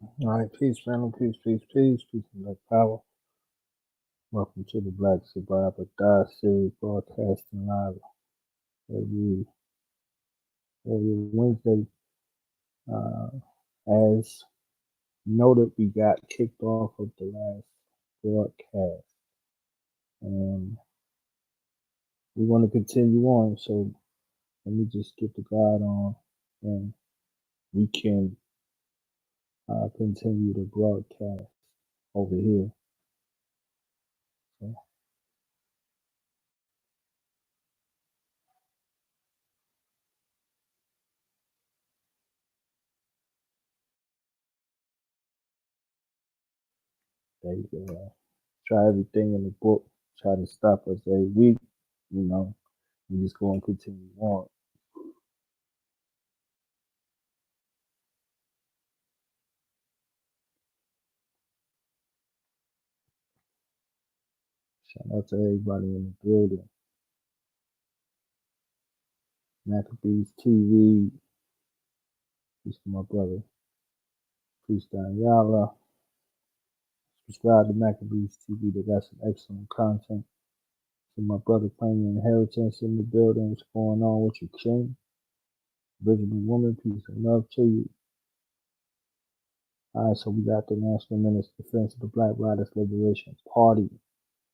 All right, peace, family, peace, and black power. Welcome to the Black Survivor Die series, broadcasting live every every Wednesday. Uh, as noted, we got kicked off of the last broadcast, and we want to continue on. So let me just get the guide on, and we can continue the broadcast over here. So there you go. Try everything in the book. Try to stop us every week. You know, we just going to continue on. Shout out to everybody in the building. Maccabees TV. Peace to my brother. Peace to Yala. Subscribe to Maccabees TV. They got some excellent content. To my brother claiming inheritance in the building. What's going on with you, King? Original woman. Peace and love to you. All right, so we got the National Minister Defense of the Black Riders Liberation Party.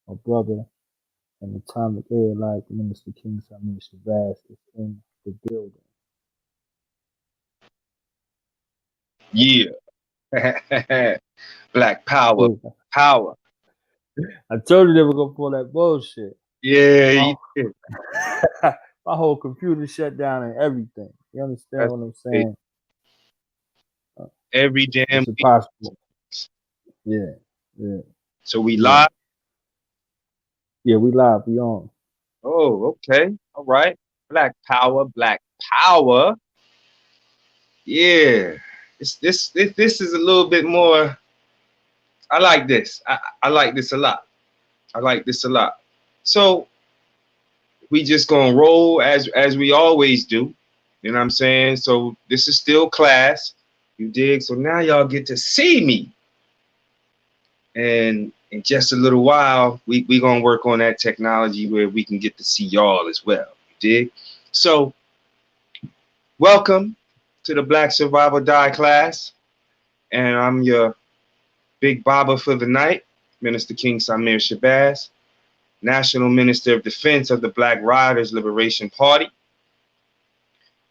My brother and Atomic Air Life Minister King Samir Shabazz is in the building. Yeah. Black power. Power. I told you they were gonna pull that bullshit. Yeah, My, you did. my whole computer shut down and everything. You understand That's what I'm it. saying? Every damn It's week. impossible. Yeah, yeah, So we yeah. live. Yeah, we live. We on. Oh, okay. All right. Black power, black power. Yeah. This is a little bit more. I like this. I like this a lot. I like this a lot. So we just gonna roll as we always do. You know what I'm saying? So this is still class. You dig? So now y'all get to see me. And in just a little while, we gonna work on that technology where we can get to see y'all as well. You dig? So welcome to the Black Survival Die class. And I'm your big baba for the night, Minister King Samir Shabazz, National Minister of Defense of the Black Riders Liberation Party,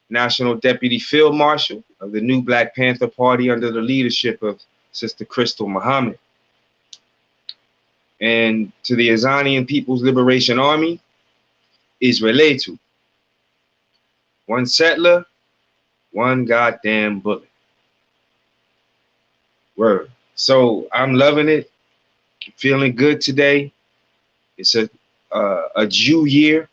National Deputy Field Marshal of the new Black Panther Party under the leadership of Sister Crystal Muhammad. And to the Azanian People's Liberation Army, Israelitu. One settler, one goddamn bullet. Word. So I'm loving it. Feeling good today. It's a Jew year.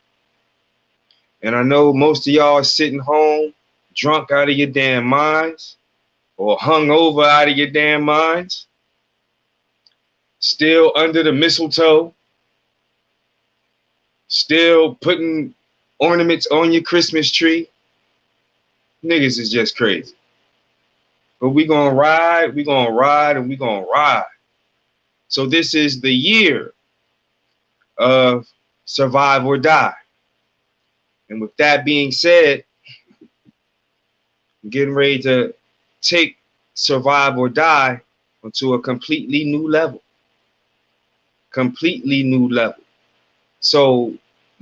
And I know most of y'all are sitting home drunk out of your damn minds or hung over out of your damn minds. Still under the mistletoe. Still putting ornaments on your Christmas tree. Niggas is just crazy. But we gonna ride, and we gonna ride. So this is the year of survive or die. And with that being said, I'm getting ready to take survive or die onto a completely new level. Completely new level. So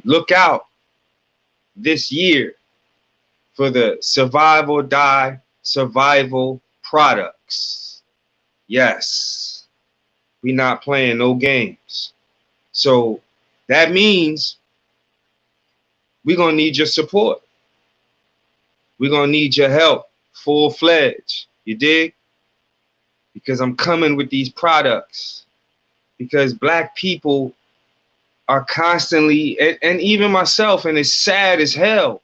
look out this year for the survive or die survival products. Yes, we not playing no games. So that means we're gonna need your support. We're gonna need your help full-fledged. You dig? Because I'm coming with these products. Because black people are constantly, and even myself, and it's sad as hell.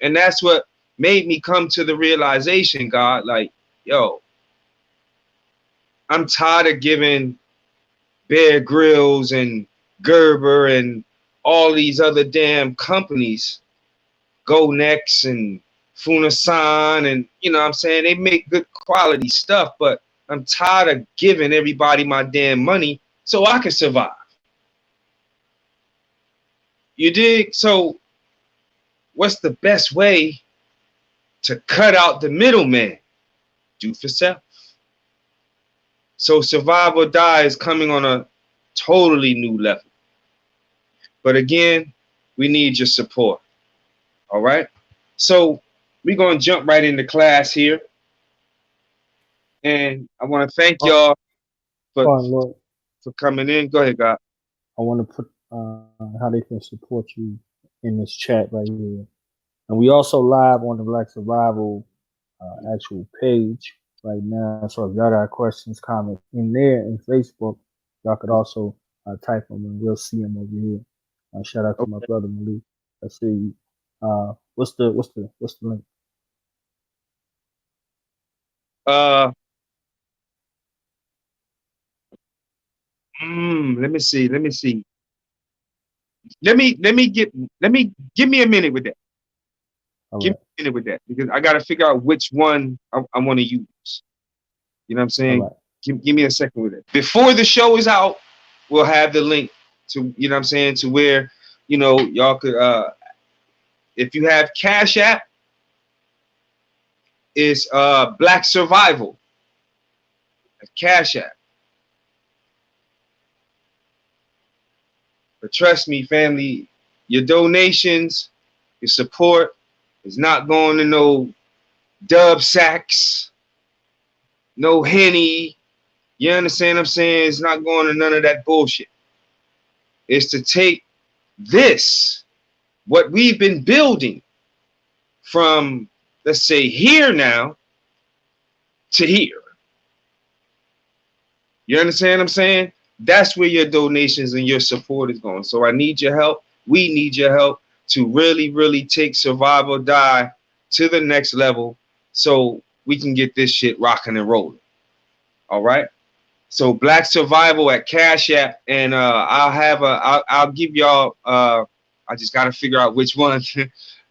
And that's what made me come to the realization, God, like, yo, I'm tired of giving Bear Grylls and Gerber and all these other damn companies, Go Next and Funasan, and you know what I'm saying, they make good quality stuff, but I'm tired of giving everybody my damn money so I can survive. You dig? So what's the best way to cut out the middleman? Do for self. So survive or die is coming on a totally new level. But again, we need your support. All right. So we're going to jump right into class here. And I want to thank y'all for coming in. Go ahead, God. I want to put how they can support you in this chat right here. And we also live on the Black Survival actual page right now. So if y'all got questions, comments in there in Facebook, y'all could also type them and we'll see them over here. Shout out to my brother Malik. I see you. What's the link? Let me see. Let me give me a minute with that. Give me a minute with that because I got to figure out which one I want to use. You know what I'm saying? Right. Give me a second with it. Before the show is out, we'll have the link to, you know what I'm saying, to where, you know, y'all could, if you have Cash App, it's Black Survival. Cash App. But trust me, family, your donations, your support is not going to no dub sacks, no Henny. You understand what I'm saying? It's not going to none of that bullshit. It's to take this, what we've been building from, let's say, here now to here. You understand what I'm saying? That's where your donations and your support is going. So I need your help. We need your help to really, really take Survive or Die to the next level so we can get this shit rocking and rolling. All right? So Black Survival at Cash App, and I'll give y'all, I just got to figure out which one,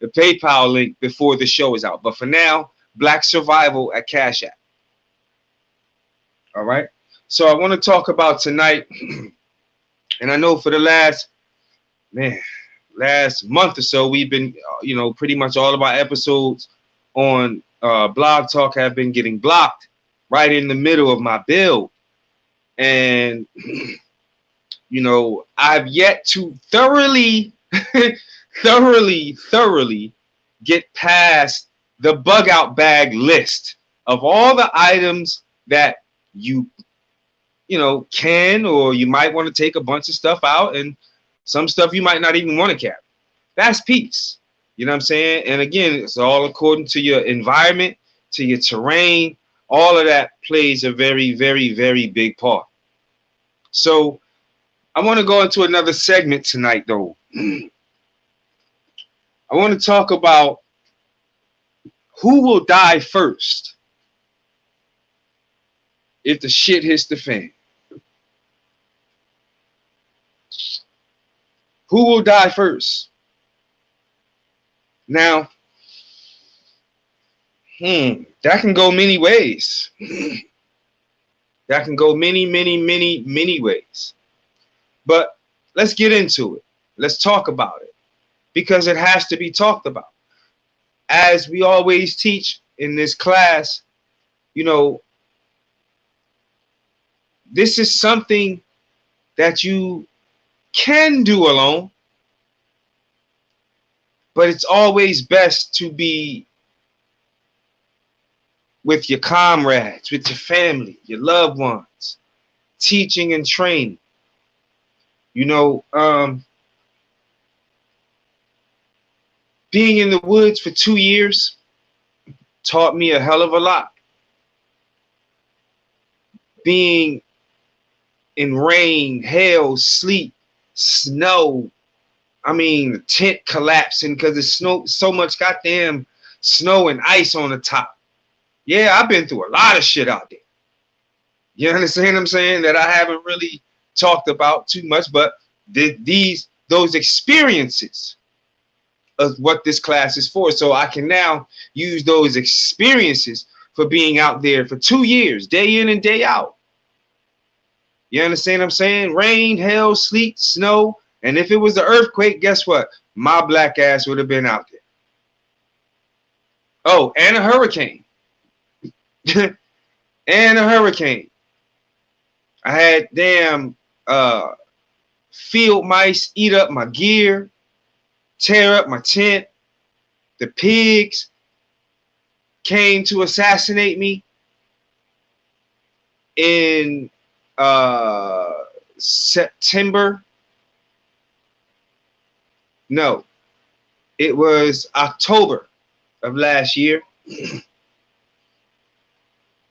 the PayPal link before the show is out. But for now, Black Survival at Cash App. All right? So I want to talk about tonight, and I know for the last month or so, we've been, you know, pretty much all of our episodes on Blog Talk have been getting blocked right in the middle of my build. And, you know, I've yet to thoroughly get past the bug out bag list of all the items that you know, can, or you might want to take a bunch of stuff out, and some stuff you might not even want to carry. That's peace. You know what I'm saying? And again, it's all according to your environment, to your terrain. All of that plays a very, very, very big part. So I want to go into another segment tonight, though. I want to talk about who will die first if the shit hits the fan. Who will die first? Now, that can go many ways. That can go many, many, many, many ways. But let's get into it. Let's talk about it, because it has to be talked about. As we always teach in this class, you know, this is something that you can do alone, but it's always best to be with your comrades, with your family, your loved ones, teaching and training. You know, being in the woods for 2 years taught me a hell of a lot. Being in rain, hail, sleet, snow. I mean, the tent collapsing because there's so much goddamn snow and ice on the top. Yeah, I've been through a lot of shit out there. You understand what I'm saying? That I haven't really talked about too much, but those experiences of what this class is for. So I can now use those experiences for being out there for 2 years, day in and day out. You understand what I'm saying? Rain, hail, sleet, snow. And if it was an earthquake, guess what? My black ass would have been out there. Oh, and a hurricane. And a hurricane. I had damn field mice eat up my gear, tear up my tent. The pigs came to assassinate me in September. No, it was October of last year.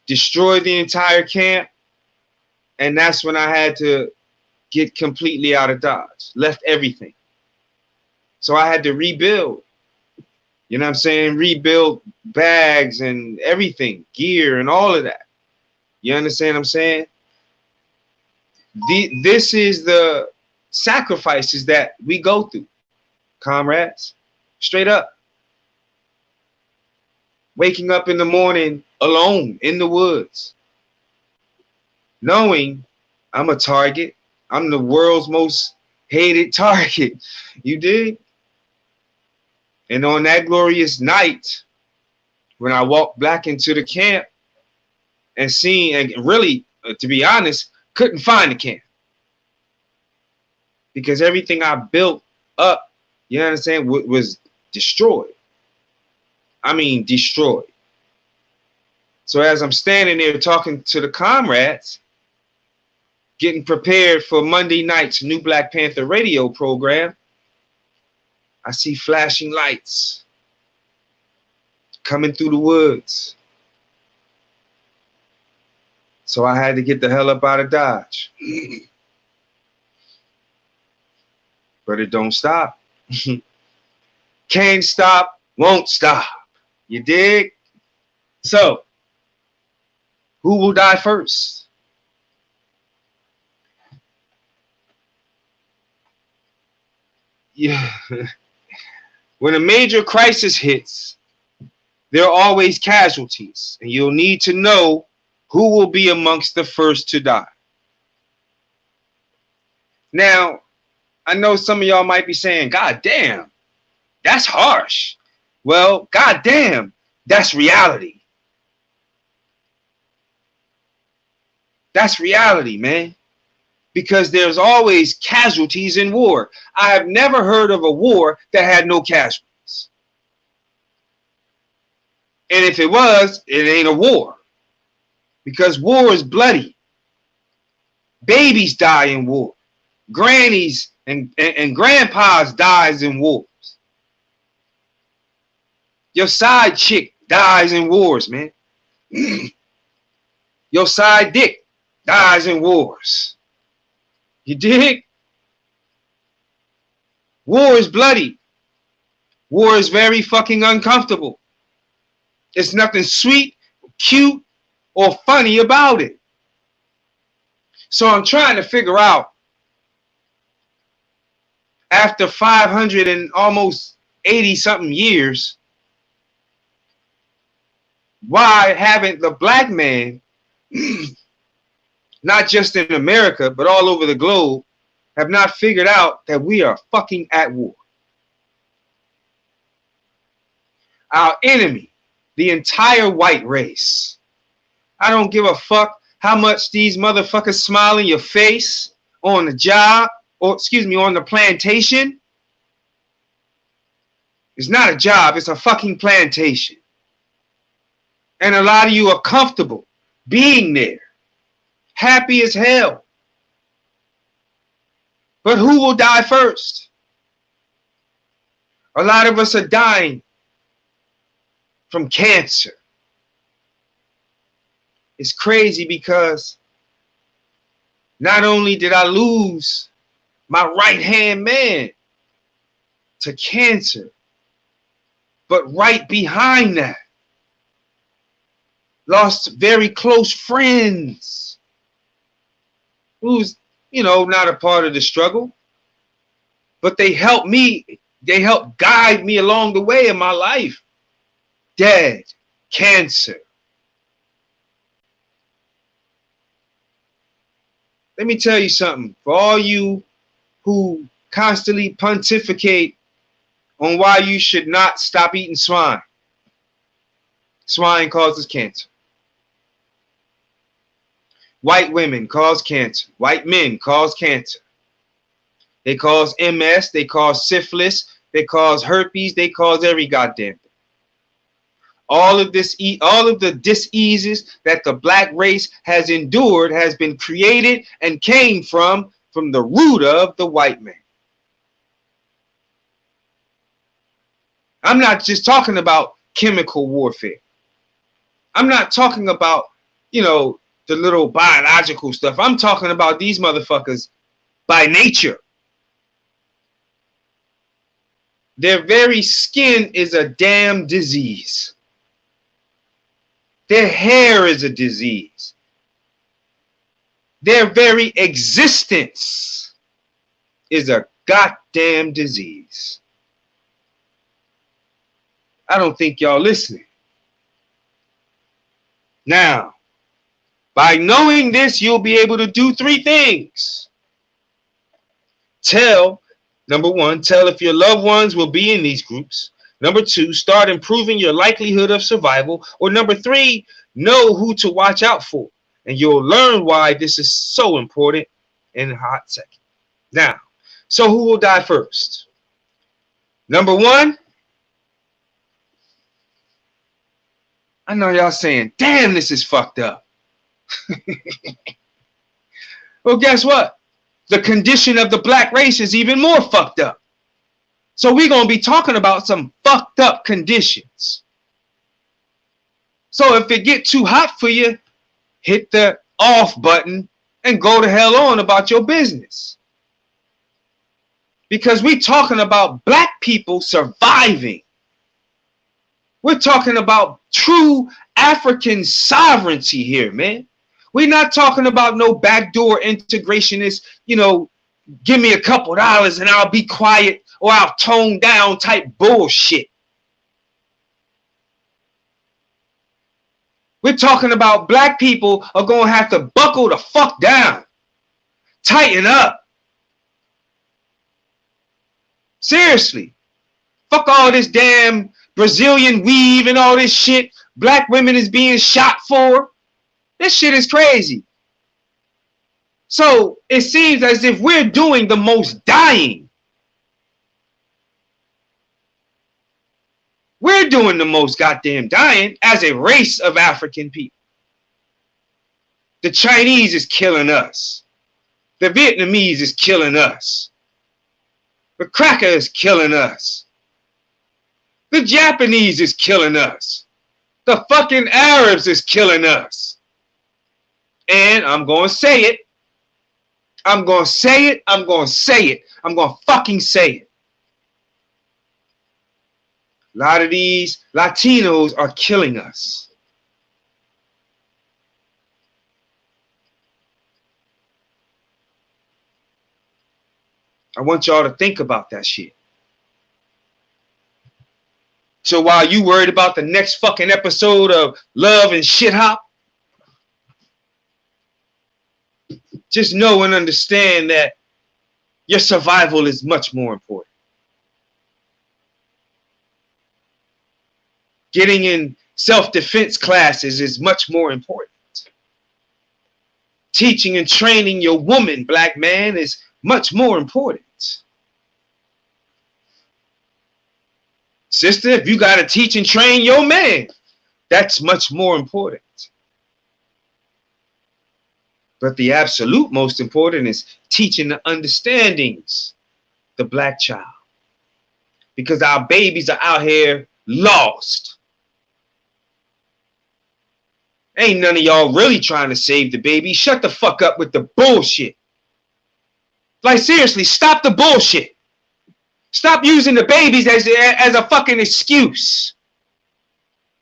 Destroyed the entire camp, and that's when I had to get completely out of Dodge. Left everything. So I had to rebuild. You know what I'm saying? Rebuild bags and everything, gear and all of that. You understand what I'm saying? This is the sacrifices that we go through, comrades. Straight up. Waking up in the morning alone in the woods, knowing I'm a target. I'm the world's most hated target. You dig? And on that glorious night, when I walked back into the camp and seen, and really, to be honest, couldn't find the camp. Because everything I built up, you understand, was destroyed. I mean, destroyed. So as I'm standing there talking to the comrades, getting prepared for Monday night's New Black Panther radio program, I see flashing lights coming through the woods. So I had to get the hell up out of Dodge. But it don't stop. Can't stop, won't stop. You dig? So, who will die first? Yeah. When a major crisis hits, there are always casualties, and you'll need to know who will be amongst the first to die. Now, I know some of y'all might be saying, God damn, that's harsh. Well, God damn, that's reality. That's reality, man. Because there's always casualties in war. I have never heard of a war that had no casualties. And if it was, it ain't a war. Because war is bloody. Babies die in war. Grannies and grandpas dies in wars. Your side chick dies in wars, man. Your side dick dies in wars. You dig? War is bloody. War is very fucking uncomfortable. There's nothing sweet, cute, or funny about it. So I'm trying to figure out, after 500 and almost 80 something years, why haven't the black man, not just in America, but all over the globe, have not figured out that we are fucking at war? Our enemy, the entire white race. I don't give a fuck how much these motherfuckers smile in your face on the job, or excuse me, on the plantation. It's not a job, it's a fucking plantation. And a lot of you are comfortable being there, happy as hell. But who will die first? A lot of us are dying from cancer. It's crazy because not only did I lose my right-hand man to cancer, but right behind that, lost very close friends who's, you know, not a part of the struggle, but they helped me, they helped guide me along the way in my life. Dead, cancer, Let me tell you something. For all you who constantly pontificate on why you should not stop eating swine. Swine causes cancer. White women cause cancer. White men cause cancer. They cause MS. They cause syphilis. They cause herpes. They cause every goddamn thing. All of the diseases that the black race has endured has been created and came from the root of the white man. I'm not just talking about chemical warfare. I'm not talking about, the little biological stuff. I'm talking about these motherfuckers by nature. Their very skin is a damn disease. Their hair is a disease. Their very existence is a goddamn disease. I don't think y'all listening. Now, by knowing this, you'll be able to do 3 things. Number 1, tell if your loved ones will be in these groups. Number 2, start improving your likelihood of survival. Or number 3, know who to watch out for. And you'll learn why this is so important in a hot second. Now, so who will die first? Number 1, I know y'all saying, damn, this is fucked up. Well, guess what? The condition of the black race is even more fucked up. So we're going to be talking about some fucked up conditions. So if it get too hot for you, hit the off button and go to hell on about your business. Because we're talking about black people surviving. We're talking about true African sovereignty here, man. We're not talking about no backdoor integrationist, give me a couple dollars and I'll be quiet or I'll tone down type bullshit. We're talking about black people are going to have to buckle the fuck down. Tighten up. Seriously. Fuck all this damn Brazilian weave and all this shit black women is being shot for. This shit is crazy. So it seems as if we're doing the most dying. We're doing the most goddamn dying as a race of African people. The Chinese is killing us. The Vietnamese is killing us. The cracker is killing us. The Japanese is killing us. The fucking Arabs is killing us. And I'm going to say it. I'm going to say it. I'm going to say it. I'm going to fucking say it. A lot of these Latinos are killing us. I want y'all to think about that shit. So while you worried about the next fucking episode of Love and Shit Hop, just know and understand that your survival is much more important. Getting in self-defense classes is much more important. Teaching and training your woman, black man, is much more important. Sister, if you got to teach and train your man, that's much more important. But the absolute most important is teaching the understandings, the black child. Because our babies are out here lost. Ain't none of y'all really trying to save the baby. Shut the fuck up with the bullshit. Like, seriously, stop the bullshit. Stop using the babies as a fucking excuse.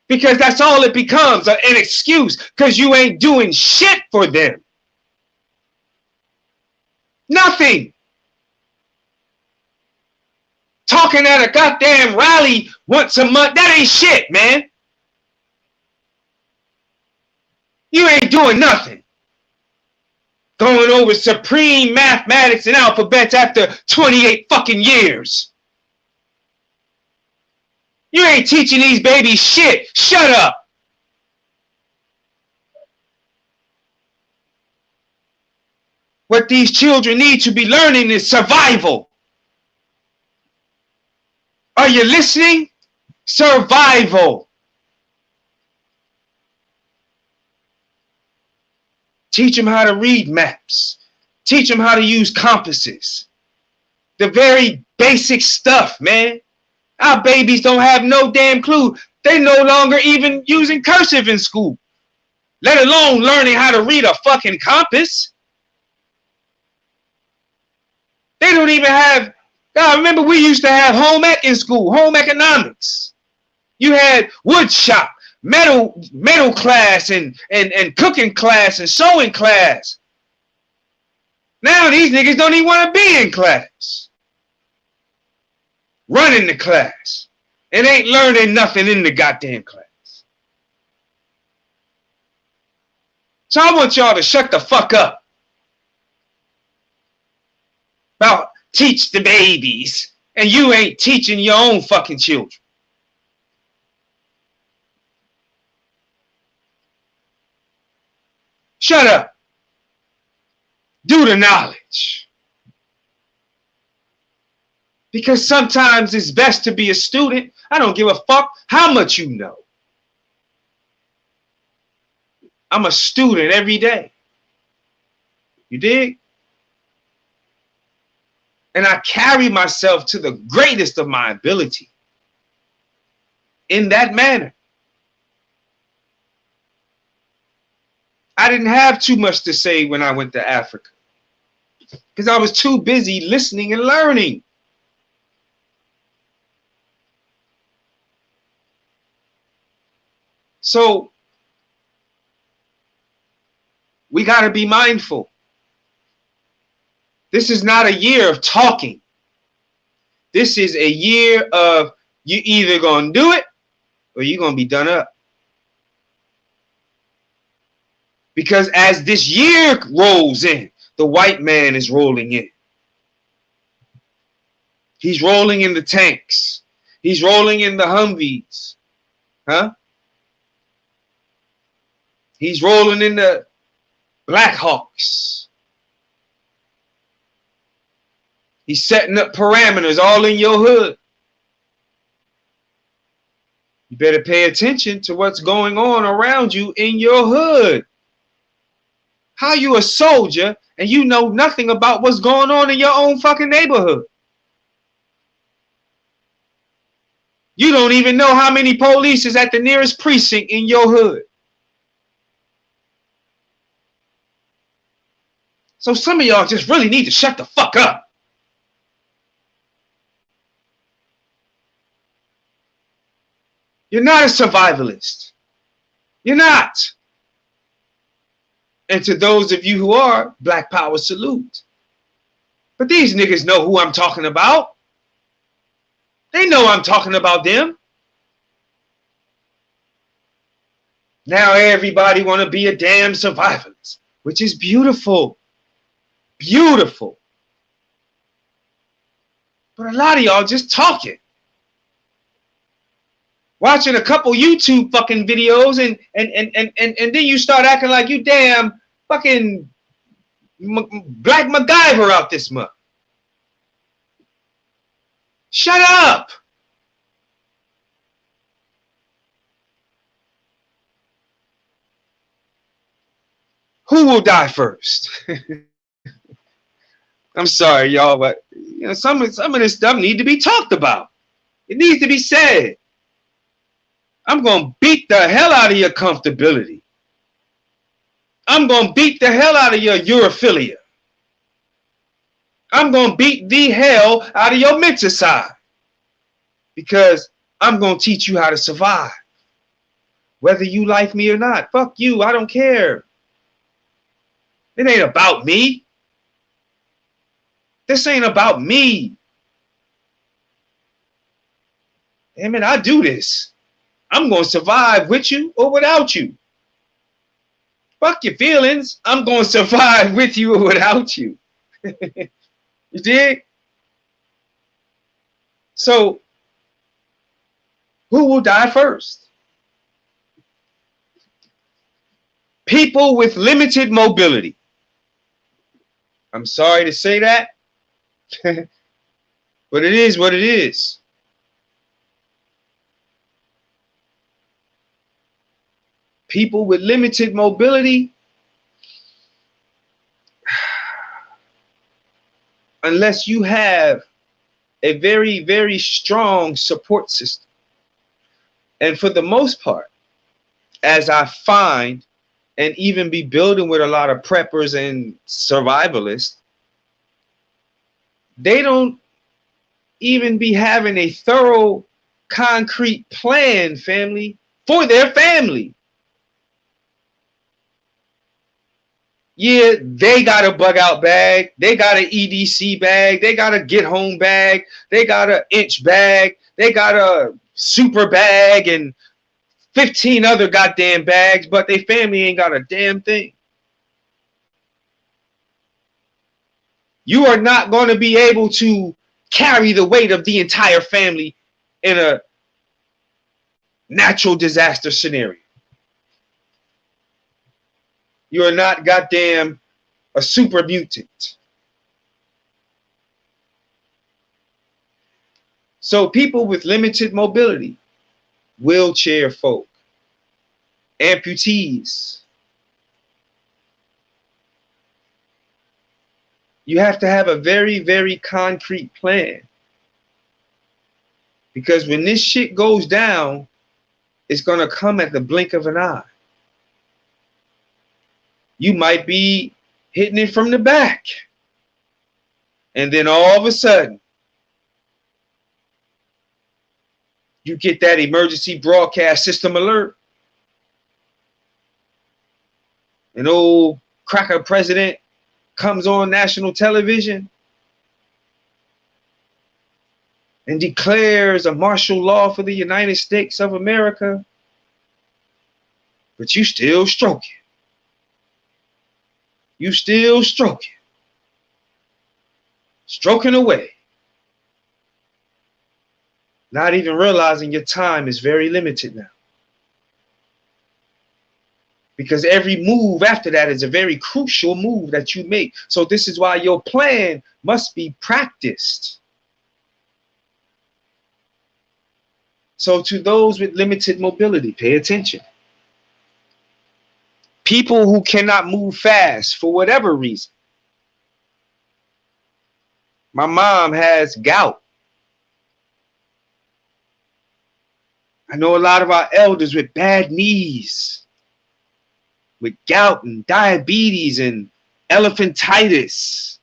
Because that's all it becomes, an excuse. Because you ain't doing shit for them. Nothing. Talking at a goddamn rally once a month, that ain't shit, man. You ain't doing nothing. going over supreme mathematics and alphabets after 28 fucking years. You ain't teaching these babies shit. Shut up. What these children need to be learning is survival. Are you listening? Survival. Teach them how to read maps. Teach them how to use compasses. The very basic stuff, man. Our babies don't have no damn clue. They no longer even using cursive in school, let alone learning how to read a fucking compass. They don't even have, God, remember we used to have home ec in school, home economics. You had wood shop, metal class and cooking class and sewing class. Now these niggas don't even want to be in class. Running the class. And ain't learning nothing in the goddamn class. So I want y'all to shut the fuck up about teach the babies, and you ain't teaching your own fucking children. Shut up. Do the knowledge. Because sometimes it's best to be a student. I don't give a fuck how much you know. I'm a student every day. You dig? And I carry myself to the greatest of my ability in that manner. I didn't have too much to say when I went to Africa because I was too busy listening and learning. So we got to be mindful. This is not a year of talking. This is a year of you either going to do it or you're going to be done up. Because as this year rolls in, the white man is rolling in. He's rolling in the tanks. He's rolling in the Humvees. Huh? He's rolling in the Black Hawks. He's setting up parameters all in your hood. You better pay attention to what's going on around you in your hood. How you a soldier and you know nothing about what's going on in your own fucking neighborhood? You don't even know how many police is at the nearest precinct in your hood. So some of y'all just really need to shut the fuck up. You're not a survivalist. You're not. And to those of you who are, Black Power salute. But these niggas know who I'm talking about. They know I'm talking about them. Now everybody want to be a damn survivalist, which is beautiful. Beautiful. But a lot of y'all just talking. Watching a couple YouTube fucking videos and then you start acting like you damn fucking Black MacGyver out this month. Shut up. Who will die first? I'm sorry, y'all, but you know some of this stuff need to be talked about. It needs to be said. I'm going to beat the hell out of your comfortability. I'm going to beat the hell out of your europhilia. I'm going to beat the hell out of your menticide. Because I'm going to teach you how to survive. Whether you like me or not. Fuck you. I don't care. It ain't about me. This ain't about me. Damn it, I do this. I'm going to survive with you or without you. Fuck your feelings. I'm going to survive with you or without you. You dig? So, who will die first? People with limited mobility. I'm sorry to say that, but it is what it is. People with limited mobility, unless you have a very, very strong support system. And for the most part, as I find, and even be building with a lot of preppers and survivalists, they don't even be having a thorough, concrete plan, family, for their family. Yeah, they got a bug out bag, they got an EDC bag, they got a get home bag, they got an inch bag, they got a super bag and 15 other goddamn bags, but their family ain't got a damn thing. You are not going to be able to carry the weight of the entire family in a natural disaster scenario. You are not goddamn a super mutant. So people with limited mobility, wheelchair folk, amputees, you have to have a very, very concrete plan. Because when this shit goes down, it's going to come at the blink of an eye. You might be hitting it from the back. And then all of a sudden, you get that emergency broadcast system alert. An old cracker president comes on national television and declares a martial law for the United States of America, but you still stroking. You still stroking. Stroking away. Not even realizing your time is very limited now. Because every move after that is a very crucial move that you make. So this is why your plan must be practiced. So to those with limited mobility, pay attention. People who cannot move fast for whatever reason. My mom has gout. I know a lot of our elders with bad knees, with gout and diabetes and elephantitis.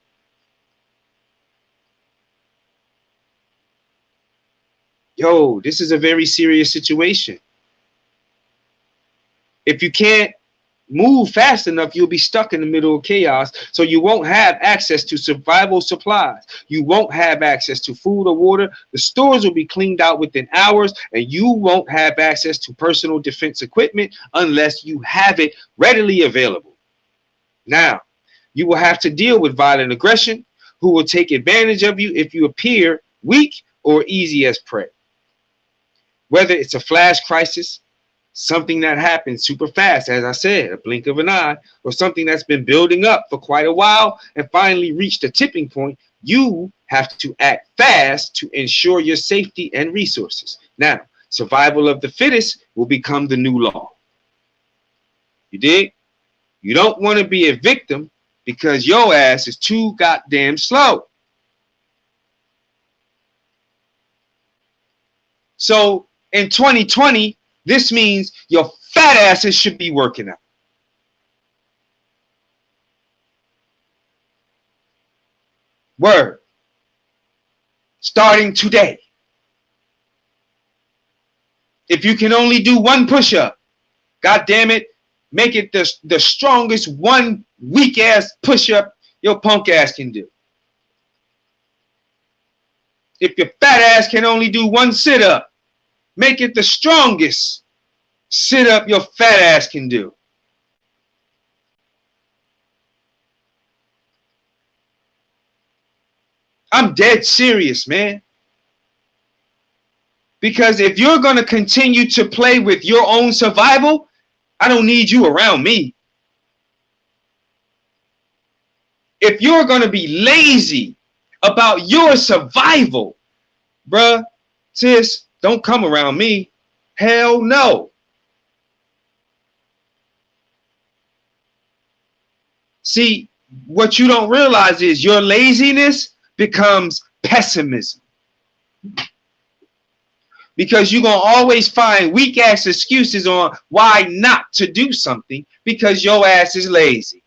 Yo, this is a very serious situation. If you can't move fast enough, you'll be stuck in the middle of chaos. So you won't have access to survival supplies. You won't have access to food or water. The stores will be cleaned out within hours, and you won't have access to personal defense equipment unless you have it readily available. Now, you will have to deal with violent aggression, who will take advantage of you if you appear weak or easy as prey. Whether it's a flash crisis, something that happens super fast, as I said, a blink of an eye, or something that's been building up for quite a while and finally reached a tipping point, you have to act fast to ensure your safety and resources. Now, survival of the fittest will become the new law. You dig? You don't want to be a victim because your ass is too goddamn slow. So in 2020, this means your fat asses should be working out. Word. Starting today. If you can only do one push-up, God damn it, make it the strongest one weak-ass push-up your punk ass can do. If your fat ass can only do one sit-up, make it the strongest sit-up your fat ass can do. I'm dead serious, man. Because if you're going to continue to play with your own survival, I don't need you around me. If you're going to be lazy about your survival, bruh, sis, don't come around me. Hell no. See, what you don't realize is your laziness becomes pessimism. Because you're going to always find weak ass excuses on why not to do something because your ass is lazy.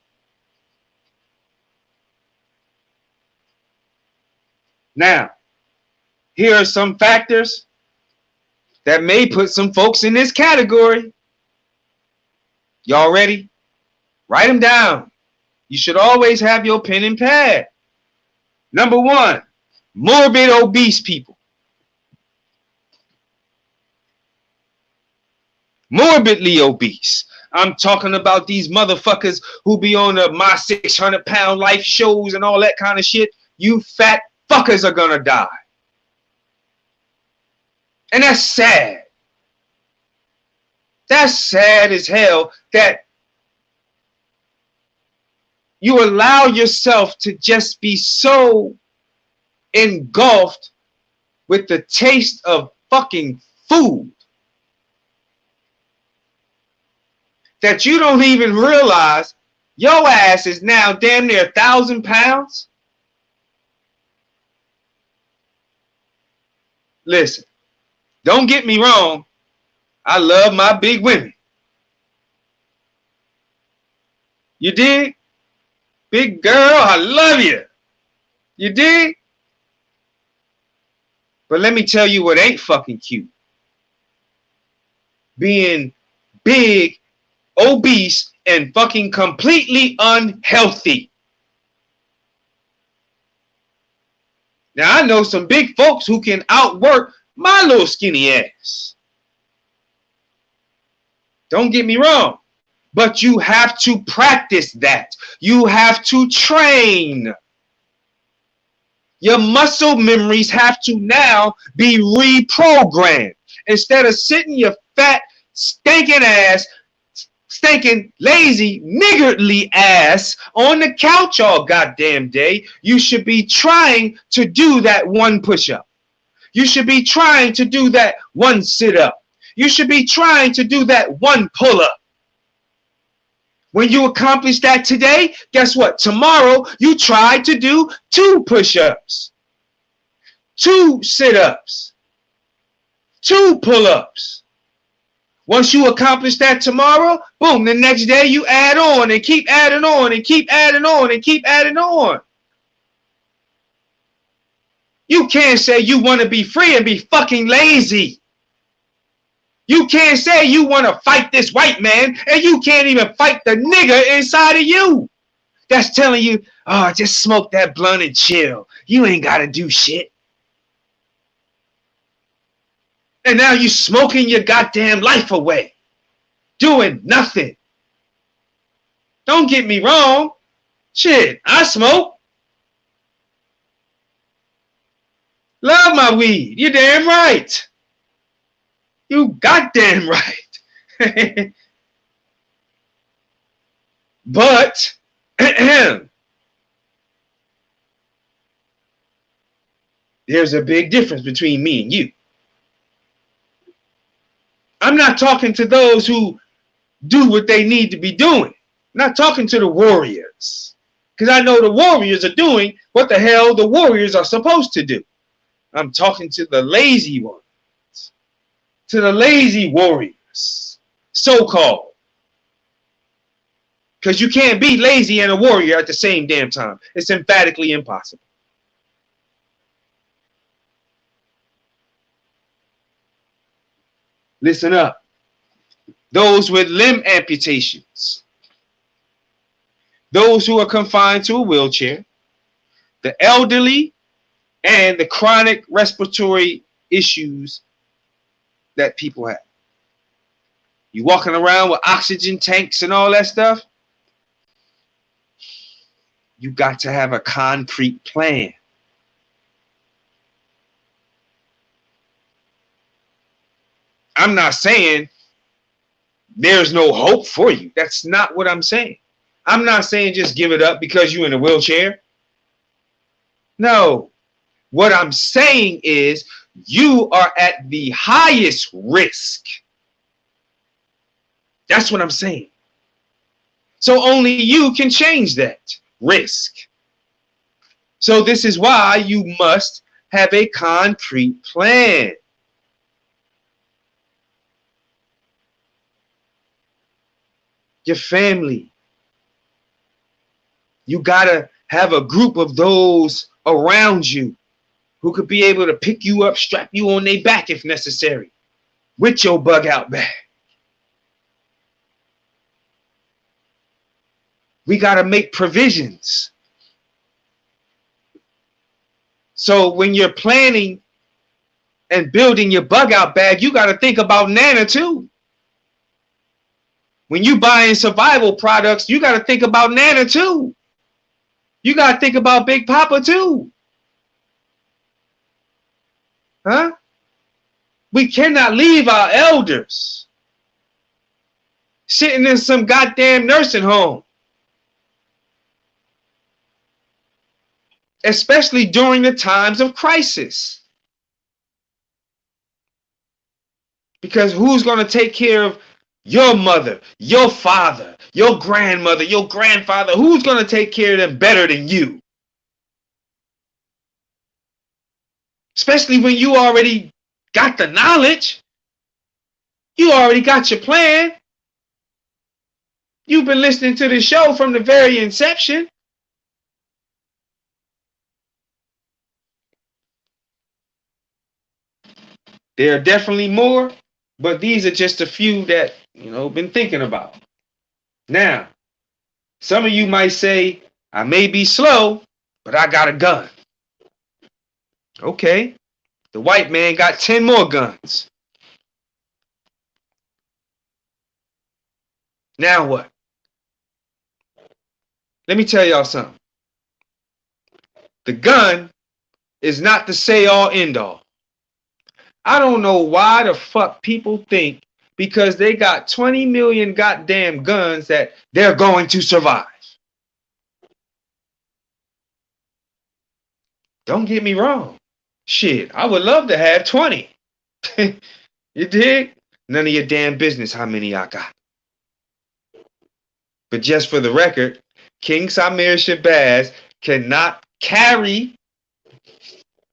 Now, here are some factors that may put some folks in this category. Y'all ready? Write them down. You should always have your pen and pad. Number one, morbid obese people. Morbidly obese. I'm talking about these motherfuckers who be on the My 600 Pound Life shows and all that kind of shit. You fat fuckers are gonna die. And that's sad. That's sad as hell that you allow yourself to just be so engulfed with the taste of fucking food that you don't even realize your ass is now damn near 1,000 pounds. Listen, don't get me wrong. I love my big women. You dig? Big girl, I love you. You dig? But let me tell you what ain't fucking cute. Being big, obese, and fucking completely unhealthy. Now, I know some big folks who can outwork my little skinny ass. Don't get me wrong. But you have to practice that. You have to train. Your muscle memories have to now be reprogrammed. Instead of sitting your fat, stinking ass, stinking, lazy, niggardly ass on the couch all goddamn day, you should be trying to do that one push-up. You should be trying to do that one sit-up. You should be trying to do that one pull-up. When you accomplish that today, guess what? Tomorrow, you try to do 2 push-ups, 2 sit-ups, 2 pull-ups. Once you accomplish that tomorrow, boom, the next day you add on and keep adding on and keep adding on and keep adding on. You can't say you want to be free and be fucking lazy. You can't say you want to fight this white man and you can't even fight the nigger inside of you that's telling you, oh, just smoke that blunt and chill. You ain't got to do shit. And now you smoking your goddamn life away, doing nothing. Don't get me wrong. Shit, I smoke. Love my weed. You're damn right. You goddamn right. But there's a big difference between me and you. I'm not talking to those who do what they need to be doing. I'm not talking to the warriors. Because I know the warriors are doing what the hell the warriors are supposed to do. I'm talking to the lazy ones. To the lazy warriors, so-called. Because you can't be lazy and a warrior at the same damn time. It's emphatically impossible. Listen up. Those with limb amputations, those who are confined to a wheelchair, the elderly, and the chronic respiratory issues that people have. You walking around with oxygen tanks and all that stuff? You got to have a concrete plan. I'm not saying there's no hope for you. That's not what I'm saying. I'm not saying just give it up because you're in a wheelchair. No. What I'm saying is you are at the highest risk. That's what I'm saying. So only you can change that risk. So this is why you must have a concrete plan. Your family. You gotta have a group of those around you who could be able to pick you up, strap you on their back if necessary, with your bug out bag. We gotta make provisions. So when you're planning and building your bug out bag, you gotta think about Nana too. When you buying survival products, you gotta think about Nana too. You gotta think about Big Papa too. Huh? We cannot leave our elders sitting in some goddamn nursing home. Especially during the times of crisis. Because who's going to take care of your mother, your father, your grandmother, your grandfather? Who's going to take care of them better than you? Especially when you already got the knowledge. You already got your plan. You've been listening to the show from the very inception. There are definitely more, but these are just a few that, been thinking about. Now, some of you might say, I may be slow, but I got a gun. Okay. The white man got 10 more guns. Now what? Let me tell y'all something. The gun is not the say all end all. I don't know why the fuck people think because they got 20 million goddamn guns that they're going to survive. Don't get me wrong. Shit, I would love to have 20. You dig? None of your damn business how many I got. But just for the record, King Samir Shabazz cannot carry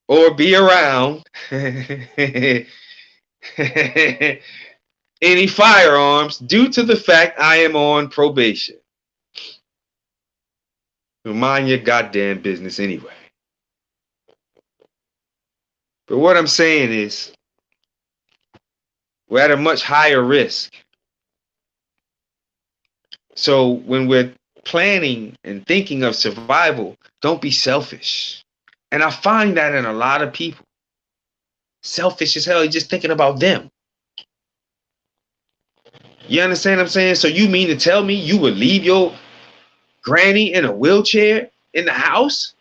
or be around any firearms due to the fact I am on probation. Mind your goddamn business anyway. But what I'm saying is, we're at a much higher risk. So when we're planning and thinking of survival, don't be selfish. And I find that in a lot of people. Selfish as hell, just thinking about them. You understand what I'm saying? So you mean to tell me you would leave your granny in a wheelchair in the house?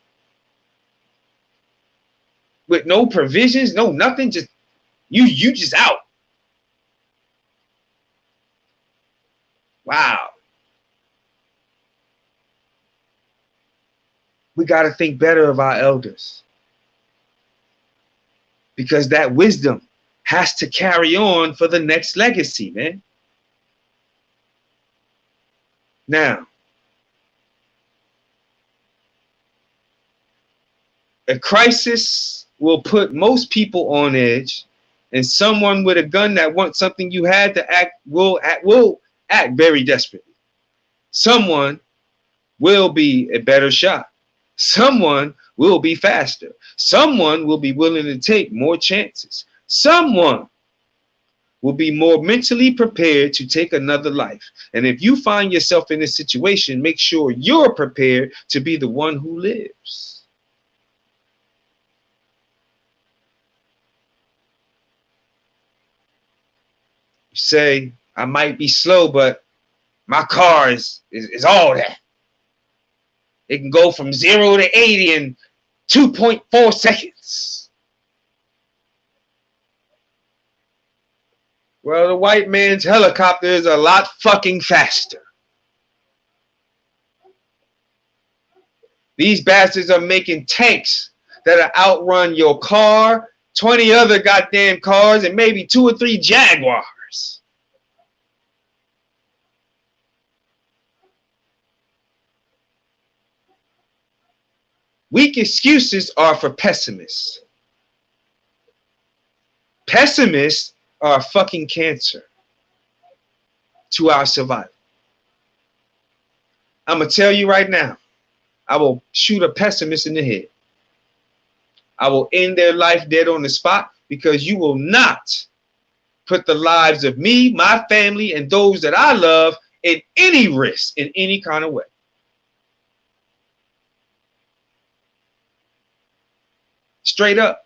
With no provisions, no nothing, just you just out. Wow. We got to think better of our elders. Because that wisdom has to carry on for the next legacy, man. Now, a crisis will put most people on edge, and someone with a gun that wants something you had to act will act very desperately. Someone will be a better shot. Someone will be faster. Someone will be willing to take more chances. Someone will be more mentally prepared to take another life. And if you find yourself in this situation, make sure you're prepared to be the one who lives. You say, I might be slow, but my car is all that. It can go from 0 to 80 in 2.4 seconds. Well, the white man's helicopter is a lot fucking faster. These bastards are making tanks that'll outrun your car, 20 other goddamn cars, and maybe 2 or 3 Jaguars. Weak excuses are for pessimists. Pessimists are a fucking cancer to our survival. I'm going to tell you right now, I will shoot a pessimist in the head. I will end their life dead on the spot, because you will not put the lives of me, my family, and those that I love in any risk in any kind of way. Straight up.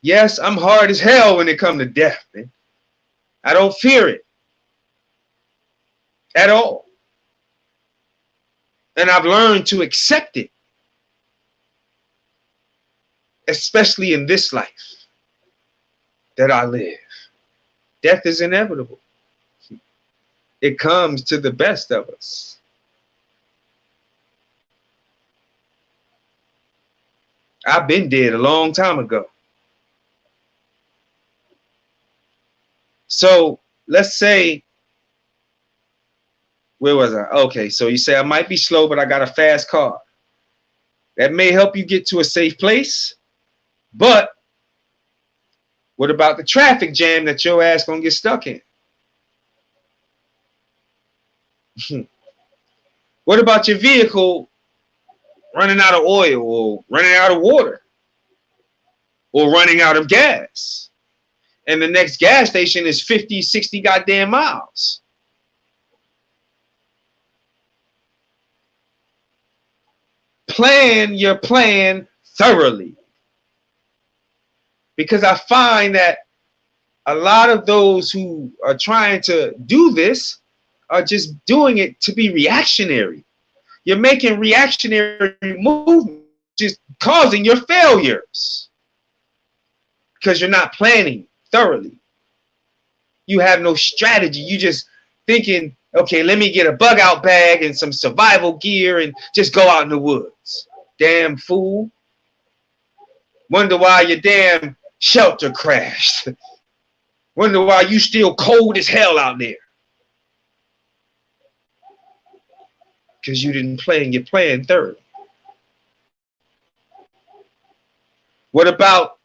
Yes, I'm hard as hell when it comes to death, man. I don't fear it at all. And I've learned to accept it, especially in this life that I live. Death is inevitable. It comes to the best of us. I've been dead a long time ago. So let's say, where was I? Okay, so you say I might be slow, but I got a fast car. That may help you get to a safe place, but what about the traffic jam that your ass gonna get stuck in? What about your vehicle running out of oil, or running out of water, or running out of gas, and the next gas station is 50, 60 goddamn miles? Plan your plan thoroughly, because I find that a lot of those who are trying to do this are just doing it to be reactionary. You're making reactionary movements, just causing your failures, because you're not planning thoroughly. You have no strategy. You just thinking, okay, let me get a bug out bag and some survival gear and just go out in the woods. Damn fool. Wonder why your damn shelter crashed. Wonder why you still cold as hell out there. Because you didn't plan your plan thoroughly. What about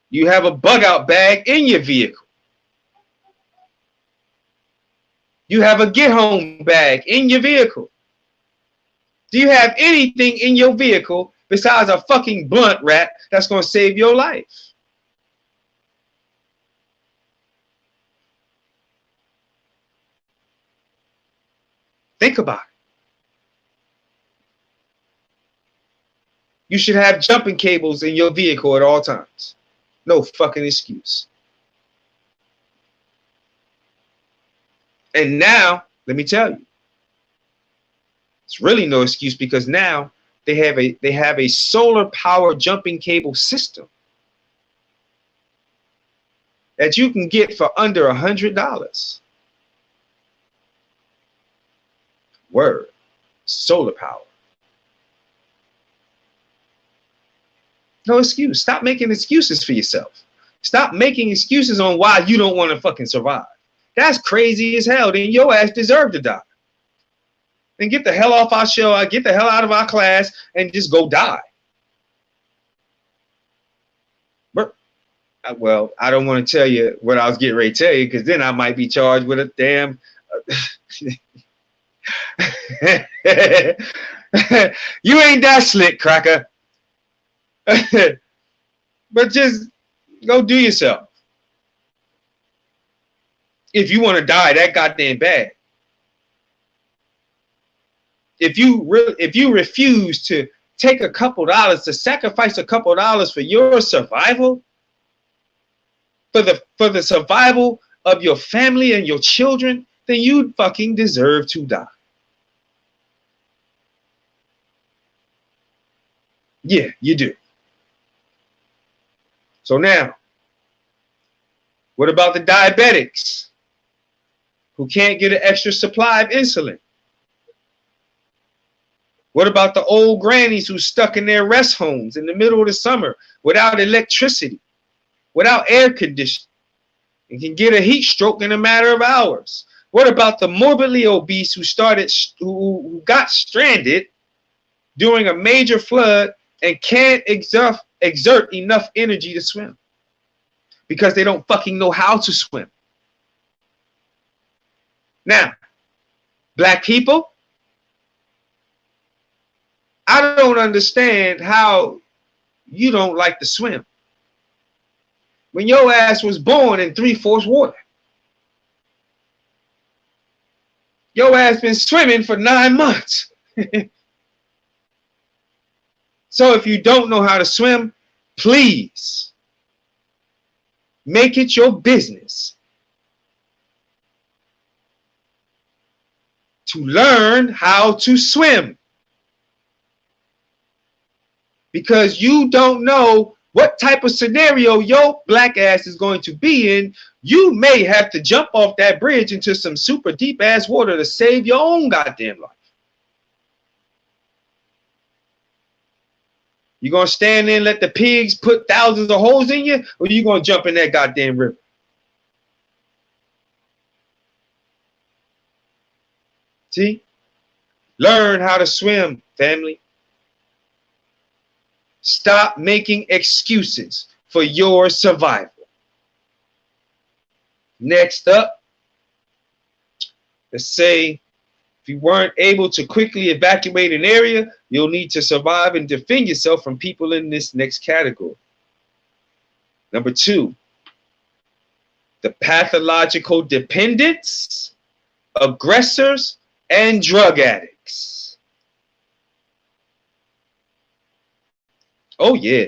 you have a bug out bag in your vehicle? You have a get home bag in your vehicle. Do you have anything in your vehicle besides a fucking blunt wrap that's going to save your life? Think about it. You should have jumping cables in your vehicle at all times. No fucking excuse. And now, let me tell you, it's really no excuse, because now they have a solar power jumping cable system that you can get for under $100. Word. Solar power. No excuse. Stop making excuses for yourself. Stop making excuses on why you don't want to fucking survive. That's crazy as hell. Then your ass deserve to die. Then get the hell off our show, get the hell out of our class, and just go die. But, well, I don't want to tell you what I was getting ready to tell you, because then I might be charged with a damn... You ain't that slick, cracker. But just go do yourself. If you want to die that goddamn bad. If you refuse to take a couple dollars, to sacrifice a couple dollars for your survival, for the survival of your family and your children, then you fucking deserve to die. Yeah, you do. So now, What about the diabetics who can't get an extra supply of insulin? What about the old grannies who's stuck in their rest homes in the middle of the summer without electricity, without air conditioning, and can get a heat stroke in a matter of hours? What about the morbidly obese who got stranded during a major flood and can't exert enough energy to swim because they don't fucking know how to swim? Now, black people, I don't understand how you don't like to swim when your ass was born in 3/4 water. Your ass been swimming for 9 months. So if you don't know how to swim, please make it your business to learn how to swim, because you don't know what type of scenario your black ass is going to be in. You may have to jump off that bridge into some super deep ass water to save your own goddamn life. You gonna stand there and let the pigs put thousands of holes in you, or you gonna jump in that goddamn river? See? Learn how to swim, family. Stop making excuses for your survival. Next up, let's say if you weren't able to quickly evacuate an area, you'll need to survive and defend yourself from people in this next category. Number 2, the pathological dependents, aggressors, and drug addicts. Oh yeah.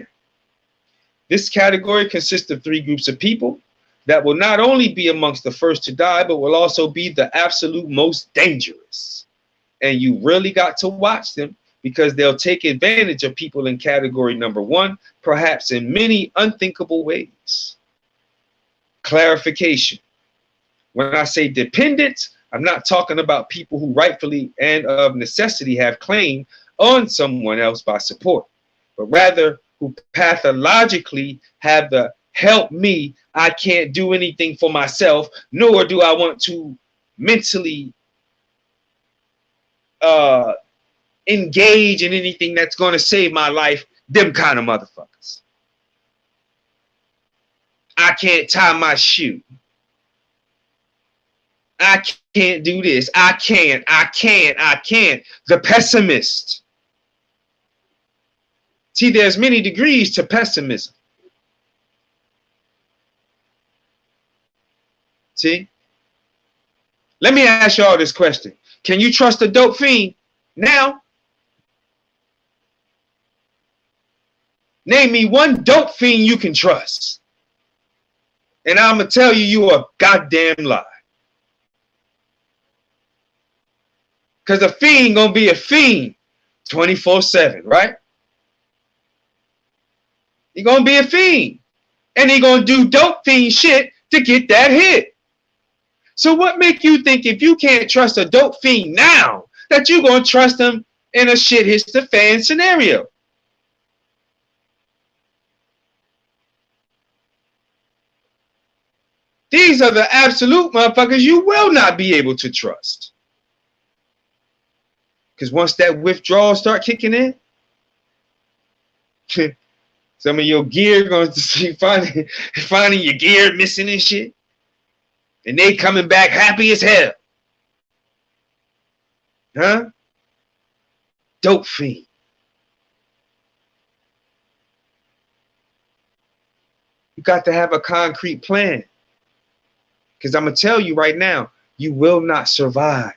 This category consists of 3 groups of people that will not only be amongst the first to die, but will also be the absolute most dangerous. And you really got to watch them, because they'll take advantage of people in category number 1, perhaps in many unthinkable ways. Clarification. When I say dependent, I'm not talking about people who rightfully and of necessity have claim on someone else by support, but rather who pathologically have the help me, I can't do anything for myself, nor do I want to mentally engage in anything that's going to save my life. Them kind of motherfuckers. I can't tie my shoe. I can't do this. I can't. The pessimist. See, there's many degrees to pessimism. See? Let me ask y'all this question. Can you trust a dope fiend now? Name me one dope fiend you can trust, and I'm going to tell you a goddamn lie. Because a fiend going to be a fiend 24/7, right? He going to be a fiend. And he going to do dope fiend shit to get that hit. So what make you think if you can't trust a dope fiend now, that you going to trust him in a shit hits the fan scenario? These are the absolute motherfuckers you will not be able to trust. Because once that withdrawal start kicking in, some of your gear going to see finding your gear missing and shit. And they coming back happy as hell. Huh? Dope fiend. You got to have a concrete plan. Because I'm going to tell you right now, you will not survive.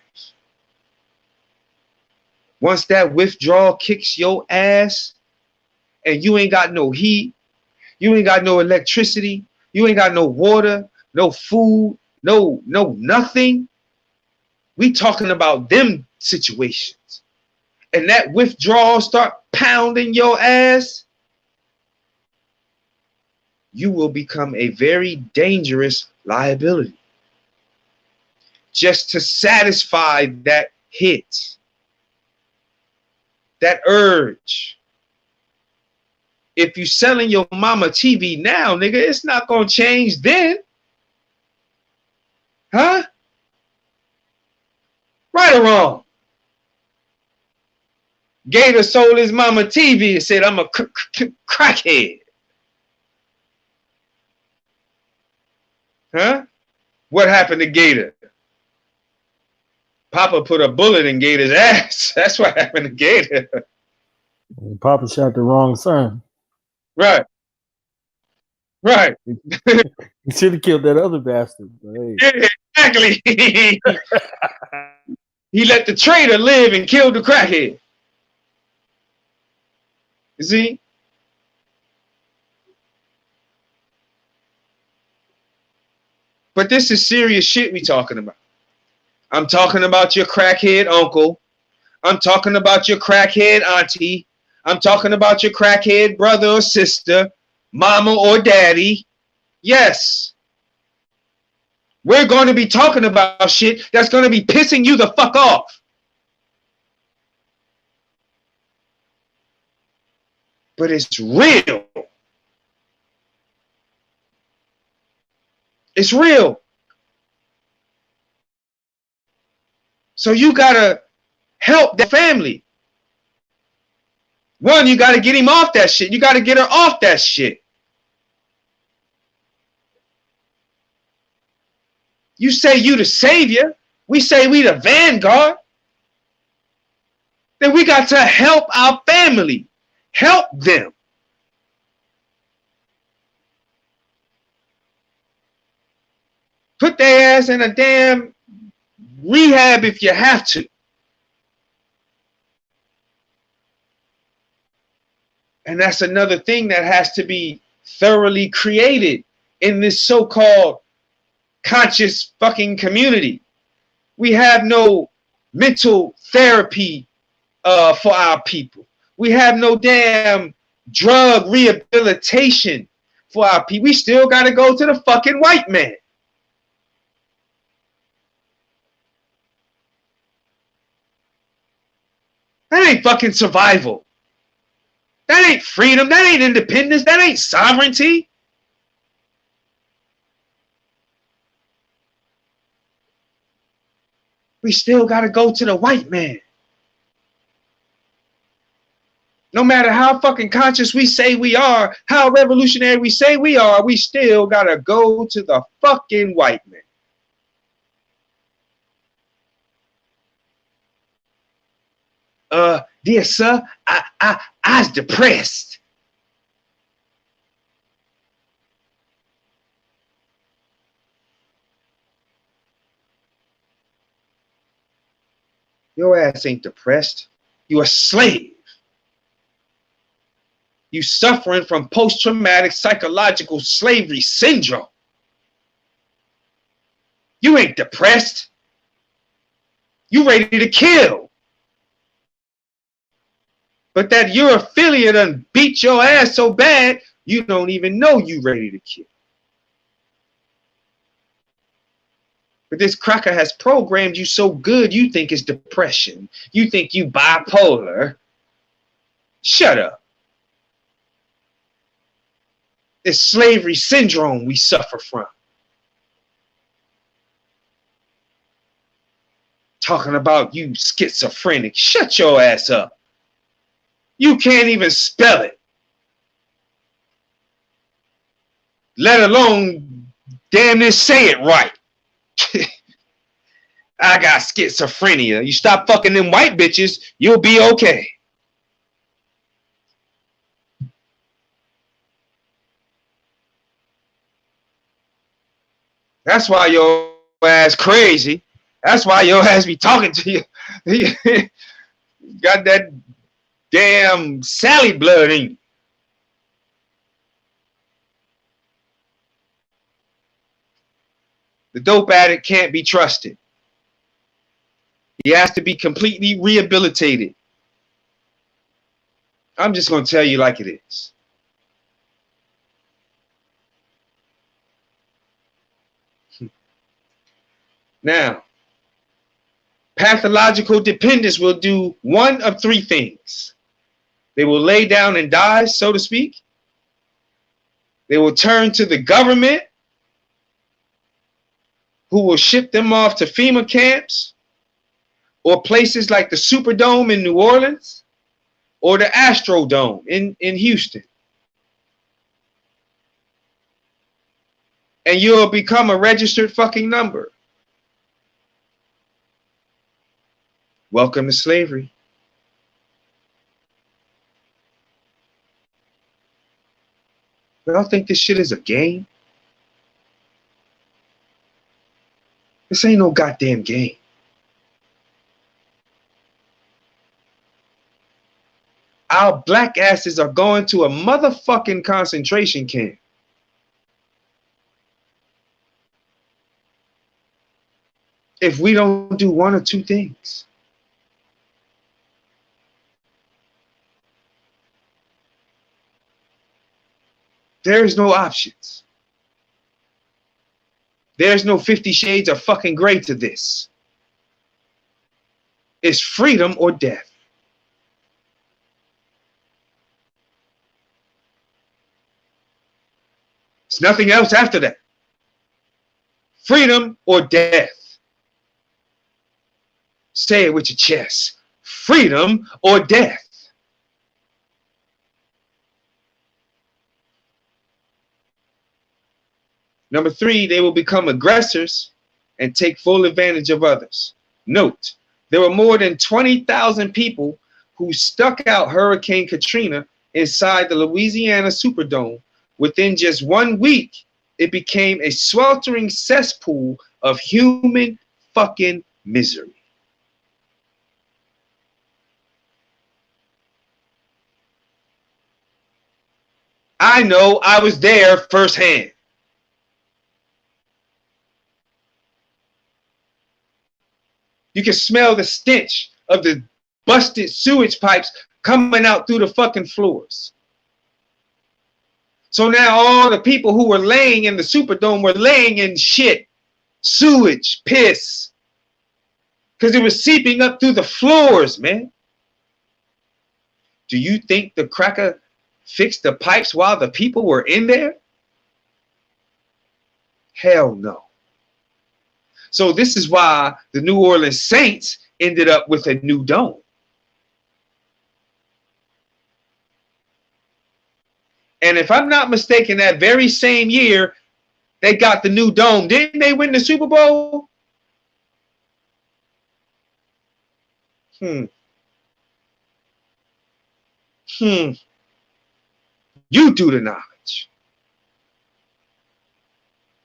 Once that withdrawal kicks your ass and you ain't got no heat, you ain't got no electricity, you ain't got no water, no food, no nothing. We talking about them situations. And that withdrawal start pounding your ass. you will become a very dangerous liability. Just to satisfy that hit, that urge. If you selling your mama TV now, nigga, it's not gonna change then. Huh? Right or wrong? Gator sold his mama TV and said, I'm a crackhead. Huh? What happened to Gator? Papa put a bullet in Gator's ass. That's what happened to Gator. Papa shot the wrong son. Right. Right. He should have killed that other bastard. Hey. Yeah, exactly. He let the traitor live and killed the crackhead. You see? But this is serious shit we talking about. I'm talking about your crackhead uncle. I'm talking about your crackhead auntie. I'm talking about your crackhead brother or sister, mama or daddy. Yes. We're going to be talking about shit that's going to be pissing you the fuck off. But it's real. It's real. So you got to help the family. One, you got to get him off that shit. You got to get her off that shit. You say you the savior. We say we the vanguard. Then we got to help our family. Help them. Put their ass in a damn rehab if you have to. And that's another thing that has to be thoroughly created in this so-called conscious fucking community. We have no mental therapy for our people. We have no damn drug rehabilitation for our people. We still got to go to the fucking white man. That ain't fucking survival. That ain't freedom. That ain't independence. That ain't sovereignty. We still got to go to the white man. No matter how fucking conscious we say we are, how revolutionary we say we are, we still got to go to the fucking white man. Dear sir, I's depressed. Your ass ain't depressed. You a slave. You suffering from post-traumatic psychological slavery syndrome. You ain't depressed. You ready to kill. But that urophilia done beat your ass so bad, you don't even know you ready to kill. But this cracker has programmed you so good you think it's depression. You think you bipolar. Shut up. It's slavery syndrome we suffer from. Talking about you schizophrenic. Shut your ass up. You can't even spell it. Let alone damn near say it right. I got schizophrenia. You stop fucking them white bitches, you'll be okay. That's why your ass crazy. That's why your ass be talking to you. Got that damn Sally blood in you. The dope addict can't be trusted. He has to be completely rehabilitated. I'm just going to tell you like it is. Now, pathological dependence will do one of three things. They will lay down and die, so to speak. They will turn to the government, who will ship them off to FEMA camps or places like the Superdome in New Orleans or the Astrodome in Houston. And you'll become a registered fucking number. Welcome to slavery. Y'all think this shit is a game? This ain't no goddamn game. Our black asses are going to a motherfucking concentration camp. If we don't do one or two things. There's no options. There's no 50 shades of fucking gray to this. It's freedom or death. It's nothing else after that. Freedom or death. Say it with your chest. Freedom or death. Number three, they will become aggressors and take full advantage of others. Note, there were more than 20,000 people who stuck out Hurricane Katrina inside the Louisiana Superdome. Within just 1 week, it became a sweltering cesspool of human fucking misery. I know, I was there firsthand. You can smell the stench of the busted sewage pipes coming out through the fucking floors. So now all the people who were laying in the Superdome were laying in shit, sewage, piss, because it was seeping up through the floors, man. Do you think the cracker fixed the pipes while the people were in there? Hell no. So this is why the New Orleans Saints ended up with a new dome. And if I'm not mistaken, that very same year, they got the new dome. Didn't they win the Super Bowl? You do the knowledge.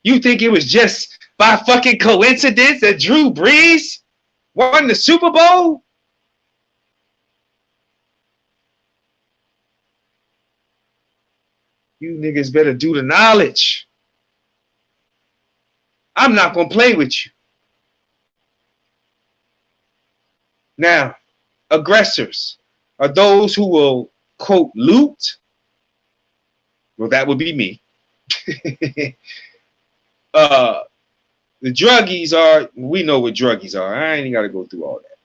You think it was just by fucking coincidence that Drew Brees won the Super Bowl? You niggas better do the knowledge. I'm not going to play with you. Now, aggressors are those who will, quote, loot. Well, that would be me. The druggies are, we know what druggies are. I ain't got to go through all that.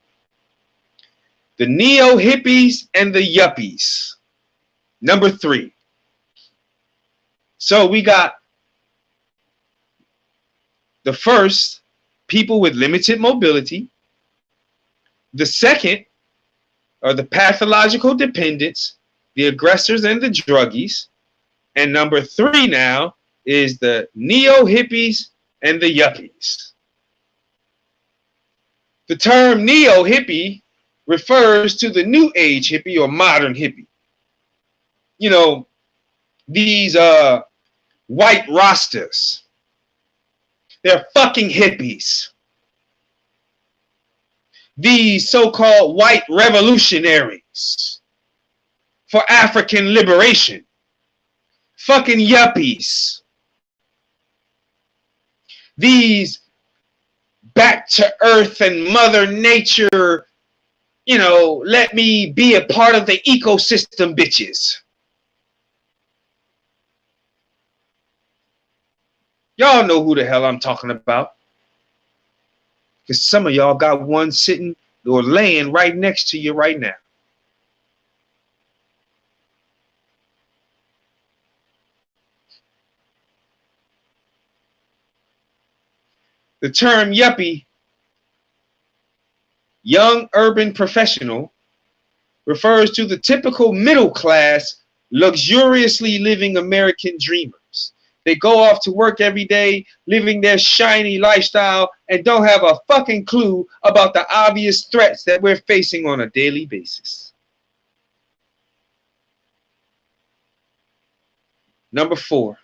The neo-hippies and the yuppies. Number three. So we got the first, people with limited mobility. The second are the pathological dependents, the aggressors and the druggies. And number three now is the neo-hippies and the yuppies. The term neo-hippie refers to the new age hippie or modern hippie. You know, these white Rastas. They're fucking hippies. These so-called white revolutionaries for African liberation. Fucking yuppies. These back to earth and mother nature, you know, let me be a part of the ecosystem bitches. Y'all know who the hell I'm talking about. Because some of y'all got one sitting or laying right next to you right now. The term yuppie, young urban professional, refers to the typical middle class, luxuriously living American dreamers. They go off to work every day, living their shiny lifestyle, and don't have a fucking clue about the obvious threats that we're facing on a daily basis. Number 4,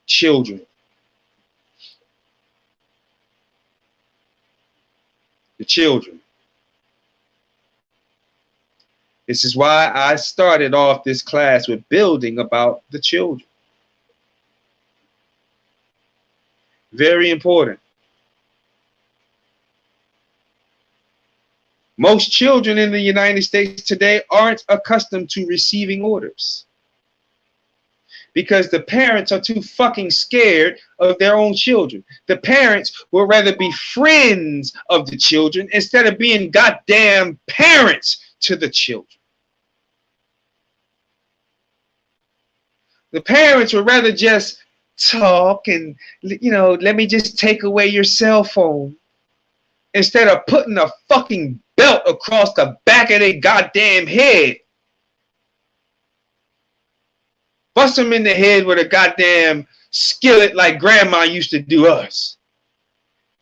children. The children. This is why I started off this class with building about the children. Very important. Most children in the United States today aren't accustomed to receiving orders because the parents are too fucking scared of their own children. The parents would rather be friends of the children instead of being goddamn parents to the children. The parents would rather just talk and, let me just take away your cell phone instead of putting a fucking belt across the back of their goddamn head. Bust them in the head with a goddamn skillet like grandma used to do us.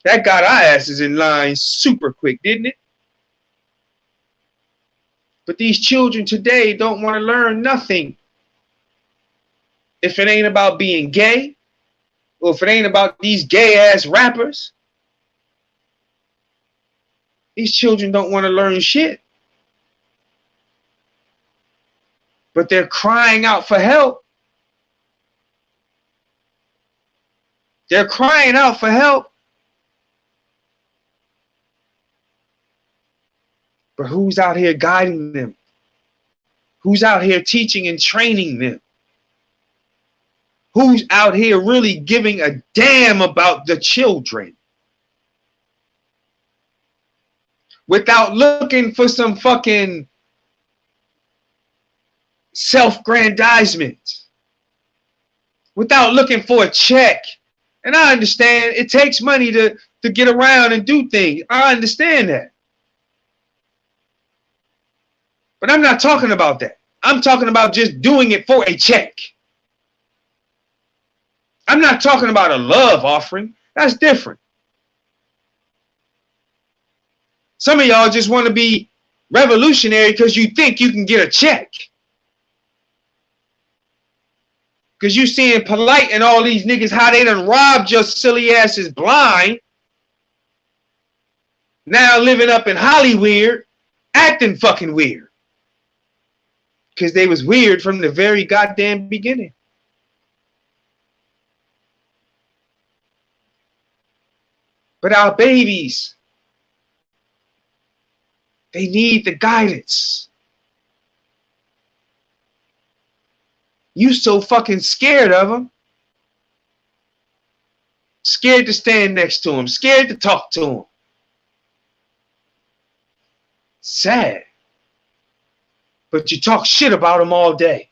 That got our asses in line super quick, didn't it? But these children today don't want to learn nothing. If it ain't about being gay, or if it ain't about these gay ass rappers, these children don't want to learn shit. But they're crying out for help. They're crying out for help. But who's out here guiding them? Who's out here teaching and training them? Who's out here really giving a damn about the children? Without looking for some fucking self-grandizement. Without looking for a check. And I understand it takes money to get around and do things. I understand that. But I'm not talking about that. I'm talking about just doing it for a check. I'm not talking about a love offering. That's different. Some of y'all just want to be revolutionary because you think you can get a check. Because you seeing Polite and all these niggas, how they done robbed your silly asses blind. Now living up in Hollywood, acting fucking weird. Because they was weird from the very goddamn beginning. But our babies, they need the guidance. You so fucking scared of them. Scared to stand next to them. Scared to talk to them. Sad. But you talk shit about them all day.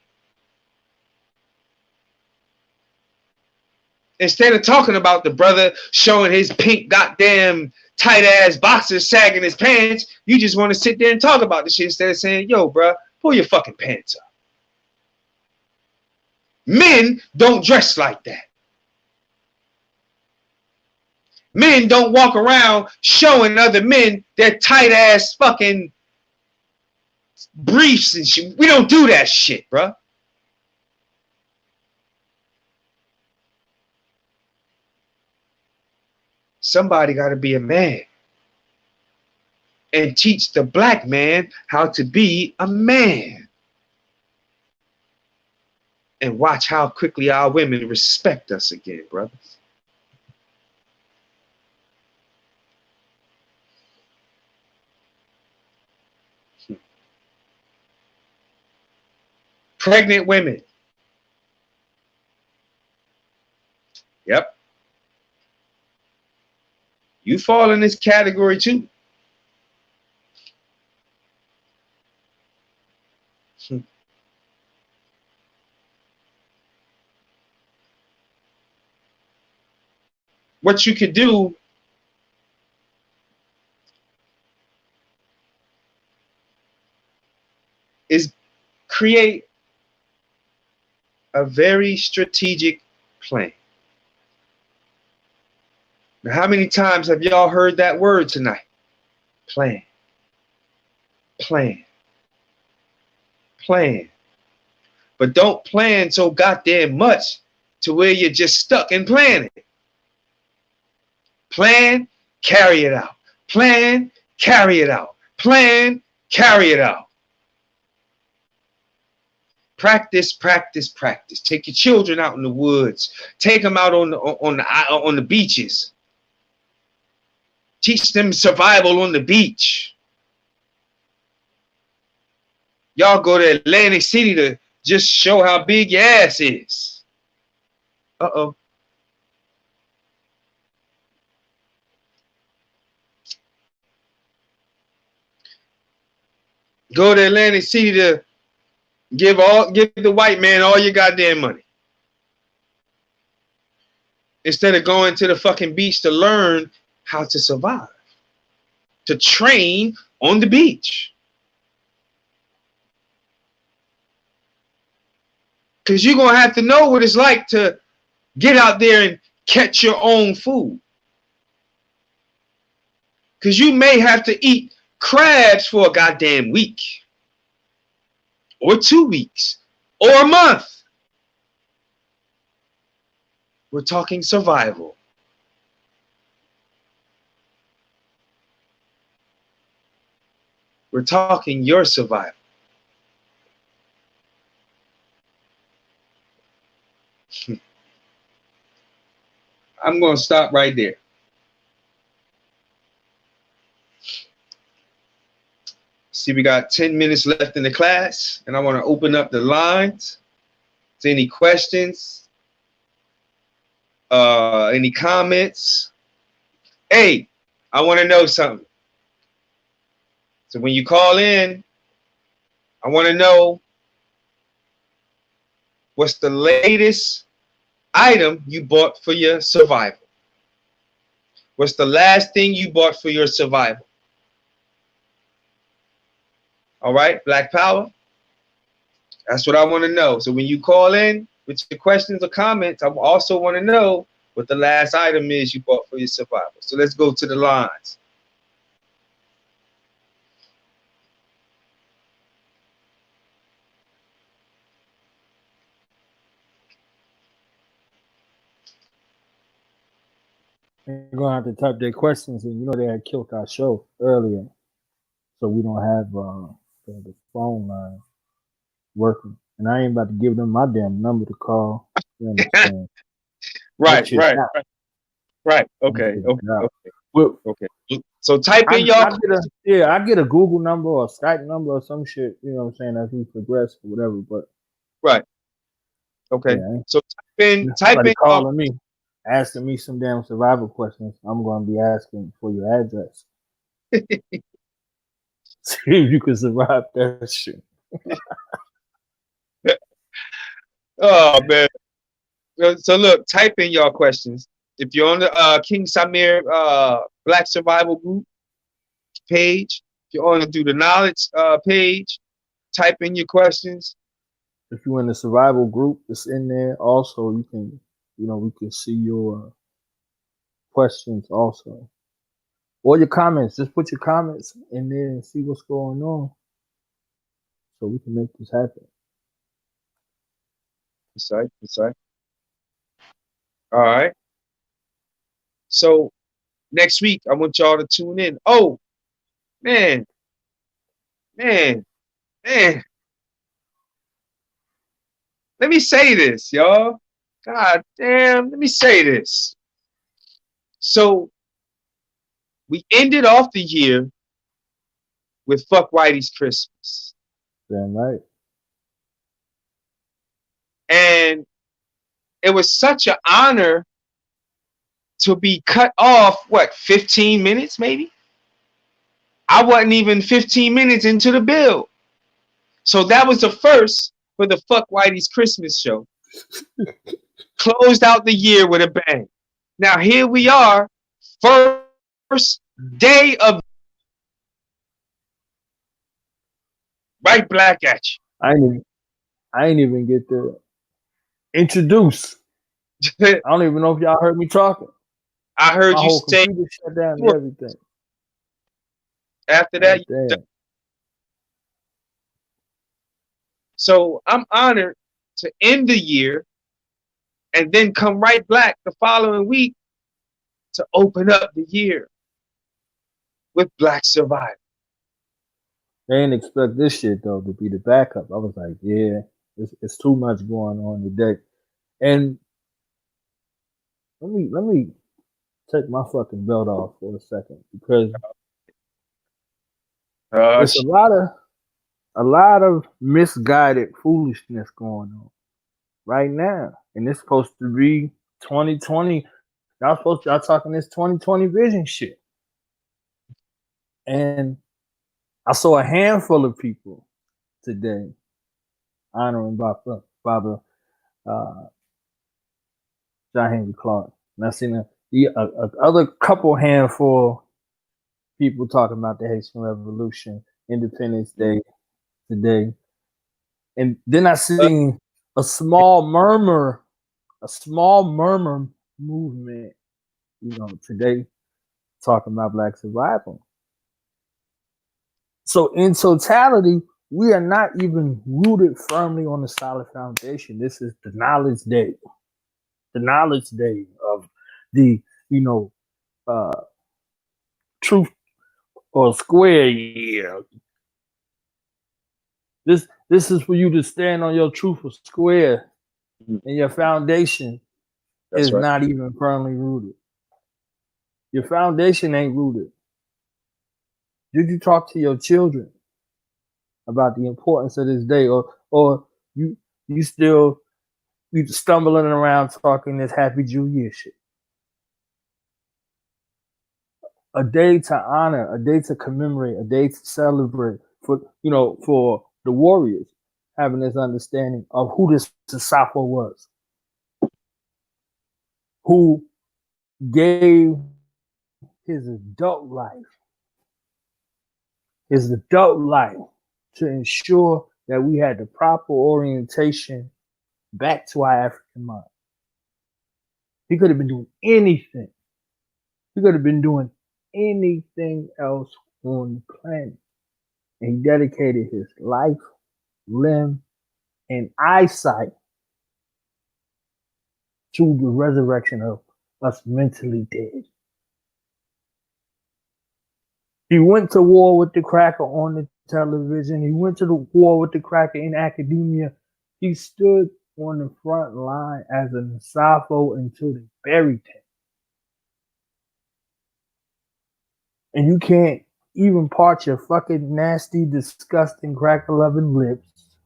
Instead of talking about the brother showing his pink goddamn tight ass boxers sagging his pants, you just want to sit there and talk about the shit instead of saying, yo, bro, pull your fucking pants up. Men don't dress like that. Men don't walk around showing other men their tight ass fucking briefs and shit. We don't do that shit, bro. Somebody got to be a man and teach the black man how to be a man. And watch how quickly our women respect us again, brothers. Pregnant women. Yep. You fall in this category too. What you could do is create a very strategic plan. Now, how many times have y'all heard that word tonight? Plan, plan, plan. But don't plan so goddamn much to where you're just stuck in planning. Plan, carry it out. Plan, carry it out. Plan, carry it out. Practice, practice, practice. Take your children out in the woods. Take them out on the beaches. Teach them survival on the beach. Y'all go to Atlantic City to just show how big your ass is. Uh-oh. Go to Atlantic City to give the white man all your goddamn money. Instead of going to the fucking beach to learn how to survive. To train on the beach. Because you're going to have to know what it's like to get out there and catch your own food. Because you may have to eat crabs for a goddamn week. Or 2 weeks. Or a month. We're talking survival. We're talking your survival. I'm going to stop right there. See, we got 10 minutes left in the class, and I want to open up the lines to any questions, any comments. Hey, I want to know something. So when you call in, I want to know what's the latest item you bought for your survival. What's the last thing you bought for your survival? All right, Black Power. That's what I want to know. So when you call in with your questions or comments, I also want to know what the last item is you bought for your survival. So let's go to the lines. They're gonna have to type their questions, and you know they had killed our show earlier, so we don't have the phone line working. And I ain't about to give them my damn number to call. You understand? Right. Okay. Well, okay. So type in y'all. I get a Google number or a Skype number or some shit. You know what I'm saying? As we progress or whatever. But right. Okay. Yeah, so type in calling me, asking me some damn survival questions. I'm gonna be asking for your address. See if you can survive that shit. Oh man. So look, type in y'all questions. If you're on the King Samir Black Survival Group page, if you're on the Do the Knowledge page, type in your questions. If you're in the survival group, it's in there. Also, you can, we can see your questions also. Or your comments. Just put your comments in there and see what's going on. So we can make this happen. That's right. All right. So next week, I want y'all to tune in. Oh, man. Let me say this, y'all. God damn, let me say this. So we ended off the year with Fuck Whitey's Christmas. Damn right. And it was such an honor to be cut off, what, 15 minutes maybe? I wasn't even 15 minutes into the bill. So that was the first for the Fuck Whitey's Christmas show. Closed out the year with a bang. Now here we are, first day of right black at I ain't even get to introduce. you. I don't even know if y'all heard me talking. I heard My you whole say computer shut down and everything. after Like, that. damn. So I'm honored to end the year and then come right back the following week to open up the year with Black Survival. They didn't expect this shit though to be the backup. I was like, yeah, it's too much going on today. And let me take my fucking belt off for a second because it's a lot of misguided foolishness going on right now. And it's supposed to be 2020. Y'all talking this 2020 vision shit. And I saw a handful of people today honoring Baba John Henry Clark. And I seen a other couple handful people talking about the Haitian Revolution, Independence Day today. And then I seen a small murmur movement, today talking about Black survival. So in totality, we are not even rooted firmly on a solid foundation. This is the knowledge day of the, uh, truth or square year. This is for you to stand on your truth or square, and your foundation That's is right. not even firmly rooted. Your foundation ain't rooted. Did you talk to your children about the importance of this day, or you still you stumbling around talking this Happy New Year shit? A day to honor, a day to commemorate, a day to celebrate for the warriors having this understanding of who this Sappho was, who gave his adult life to ensure that we had the proper orientation back to our African mind. He could have been doing anything. He could have been doing anything else on the planet. And he dedicated his life, limb, and eyesight to the resurrection of us mentally dead. He went to war with the cracker on the television. He went to the war with the cracker in academia. He stood on the front line as a Nsafo until they buried him. And you can't even part your fucking nasty, disgusting, cracker-loving lips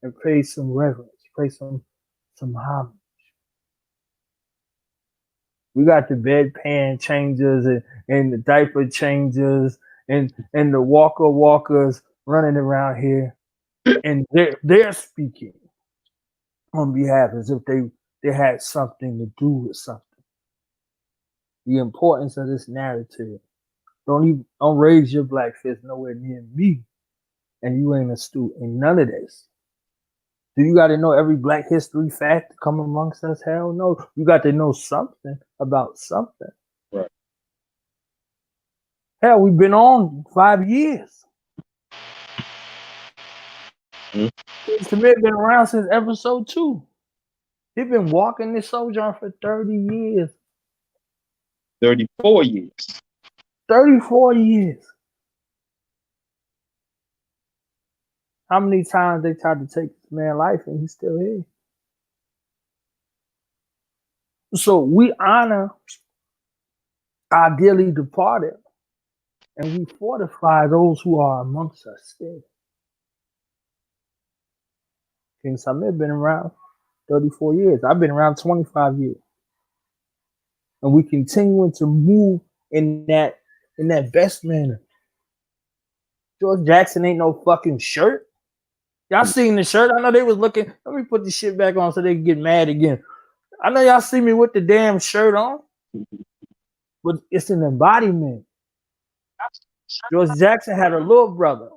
and pay some reverence, pay some homage. We got the bedpan changers and the diaper changers and the walkers running around here, and they're speaking on behalf as if they had something to do with something. The importance of this narrative. Don't raise your black fist nowhere near me, and you ain't astute in none of this. Do you got to know every Black history fact to come amongst us? Hell no. You got to know something about something. Right. Hell, we've been on 5 years. Samir been around since episode 2. He's been walking this sojourn for 30 years. 34 years. 34 years. How many times they tried to take this man's life and he's still here? So we honor our dearly departed, and we fortify those who are amongst us still. King Samir been around 34 years. I've been around 25 years. and we continuing to move in that best manner. George Jackson ain't no fucking shirt. Y'all seen the shirt? I know they was looking. Let me put the shit back on so they can get mad again. I know y'all see me with the damn shirt on, but it's an embodiment. George Jackson had a little brother.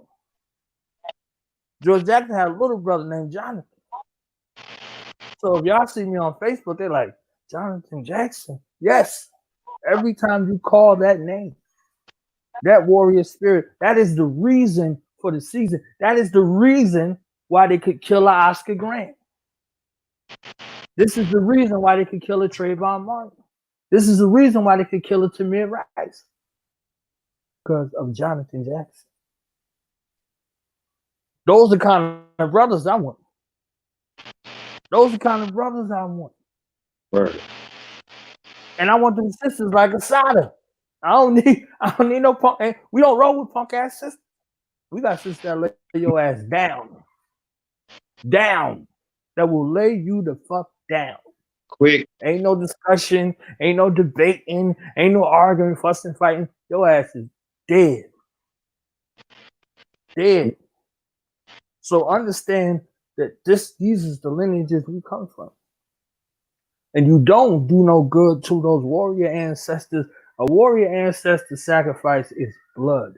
George Jackson had a little brother named Jonathan. So if y'all see me on Facebook, they're like, Jonathan Jackson. Yes. Every time you call that name, that warrior spirit, that is the reason for the season. That is the reason why they could kill an Oscar Grant. This is the reason why they could kill a Trayvon Martin. This is the reason why they could kill a Tamir Rice. Because of Jonathan Jackson. Those are the kind of brothers I want. Those are the kind of brothers I want. Word. And I want them sisters like Asada. I don't need no punk. We don't roll with punk ass sisters. We got sisters that lay your ass down. Down. That will lay you the fuck down. Quick. Ain't no discussion, ain't no debating, ain't no arguing, fussing, fighting. Your ass is dead. Dead. So understand that these is the lineages we come from. And you don't do no good to those warrior ancestors. A warrior ancestor sacrifice is blood.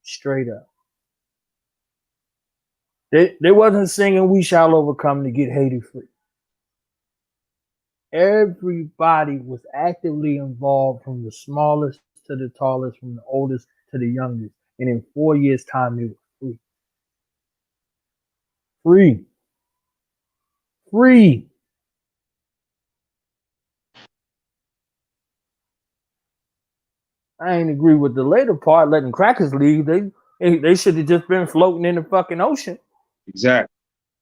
Straight up. They wasn't singing "We Shall Overcome" to get Haiti free. Everybody was actively involved, from the smallest to the tallest, from the oldest to the youngest. And in 4 years' time, they were free. Free. Free. I ain't agree with the later part, letting crackers leave. They should have just been floating in the fucking ocean. Exactly.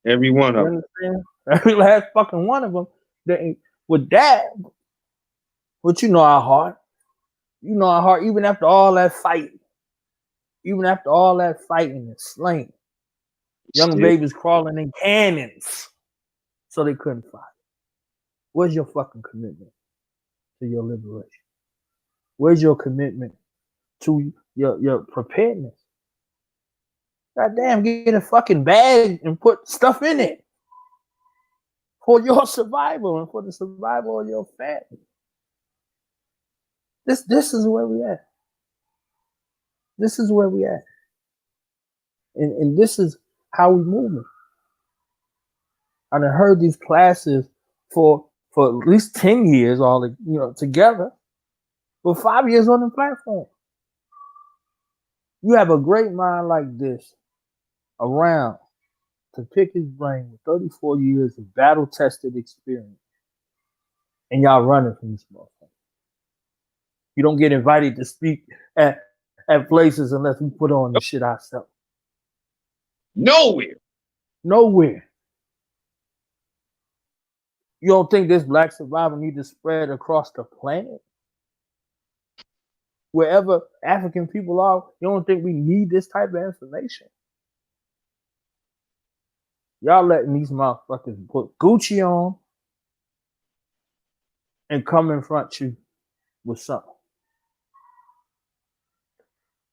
Every one of them. Understand? Every last fucking one of them. With that, but you know our heart. You know our heart, even after all that fighting. Even after all that fighting and slaying. Young babies crawling in cannons. So they couldn't fight. Where's your fucking commitment to your liberation? Where's your commitment to your preparedness? Goddamn, get a fucking bag and put stuff in it for your survival and for the survival of your family. This is where we at. This is where we at. And this is how we moving. I done heard these classes for at least 10 years all together, but 5 years on the platform. You have a great mind like this around to pick his brain with 34 years of battle-tested experience, and y'all running from this motherfucker. You don't get invited to speak at places unless we put on the shit ourselves. Nowhere. You don't think this black survival need to spread across the planet? Wherever African people are, you don't think we need this type of information? Y'all letting these motherfuckers put Gucci on and come in front you with something.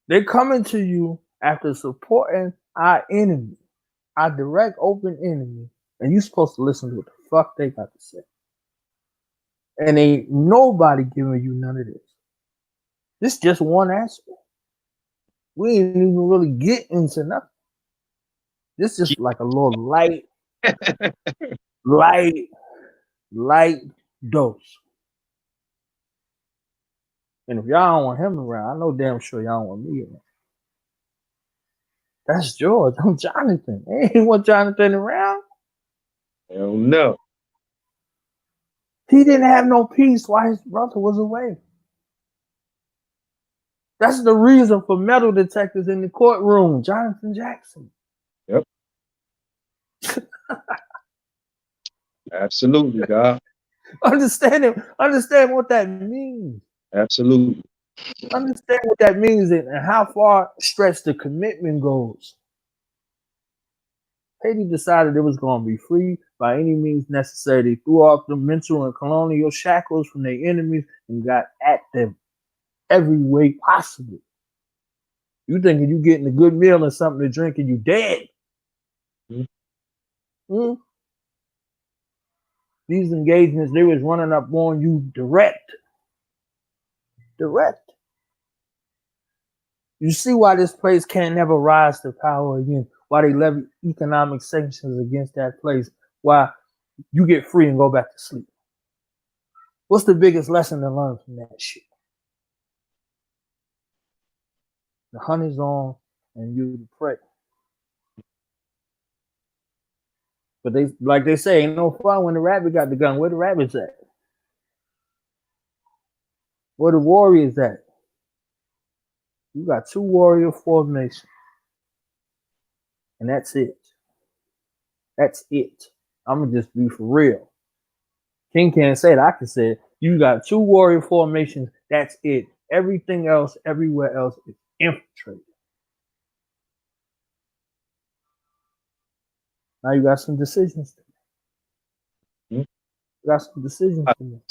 They coming to you after supporting our enemy, our direct open enemy, and you supposed to listen to what the fuck they got to say. And ain't nobody giving you none of this. This is just one aspect. We ain't even really get into nothing. This is just like a little light dose. And if y'all don't want him around, I know damn sure y'all don't want me around. That's George. I'm Jonathan. They ain't want Jonathan around. Hell no. He didn't have no peace while his brother was away. That's the reason for metal detectors in the courtroom. Jonathan Jackson. Yep. Absolutely, God. Understand what that means. Absolutely. Understand what that means and how far stretched the commitment goes. Haiti decided it was going to be free by any means necessary. They threw off the mental and colonial shackles from their enemies and got at them every way possible. You thinking you getting a good meal and something to drink and you dead. Mm-hmm. These engagements, they was running up on you direct. Direct. You see why this place can never rise to power again. Why they levy economic sanctions against that place. Why you get free and go back to sleep. What's the biggest lesson to learn from that shit? The hunt is on and you the prey. But they, like they say, ain't no fun when the rabbit got the gun. Where the rabbits at? Where the warriors at? You got 2 warrior formations. And that's it. That's it. I'm going to just be for real. King can't say it. I can say it. You got 2 warrior formations. That's it. Everything else, everywhere else is infiltrated. Now you got some decisions to make. You got some decisions to make.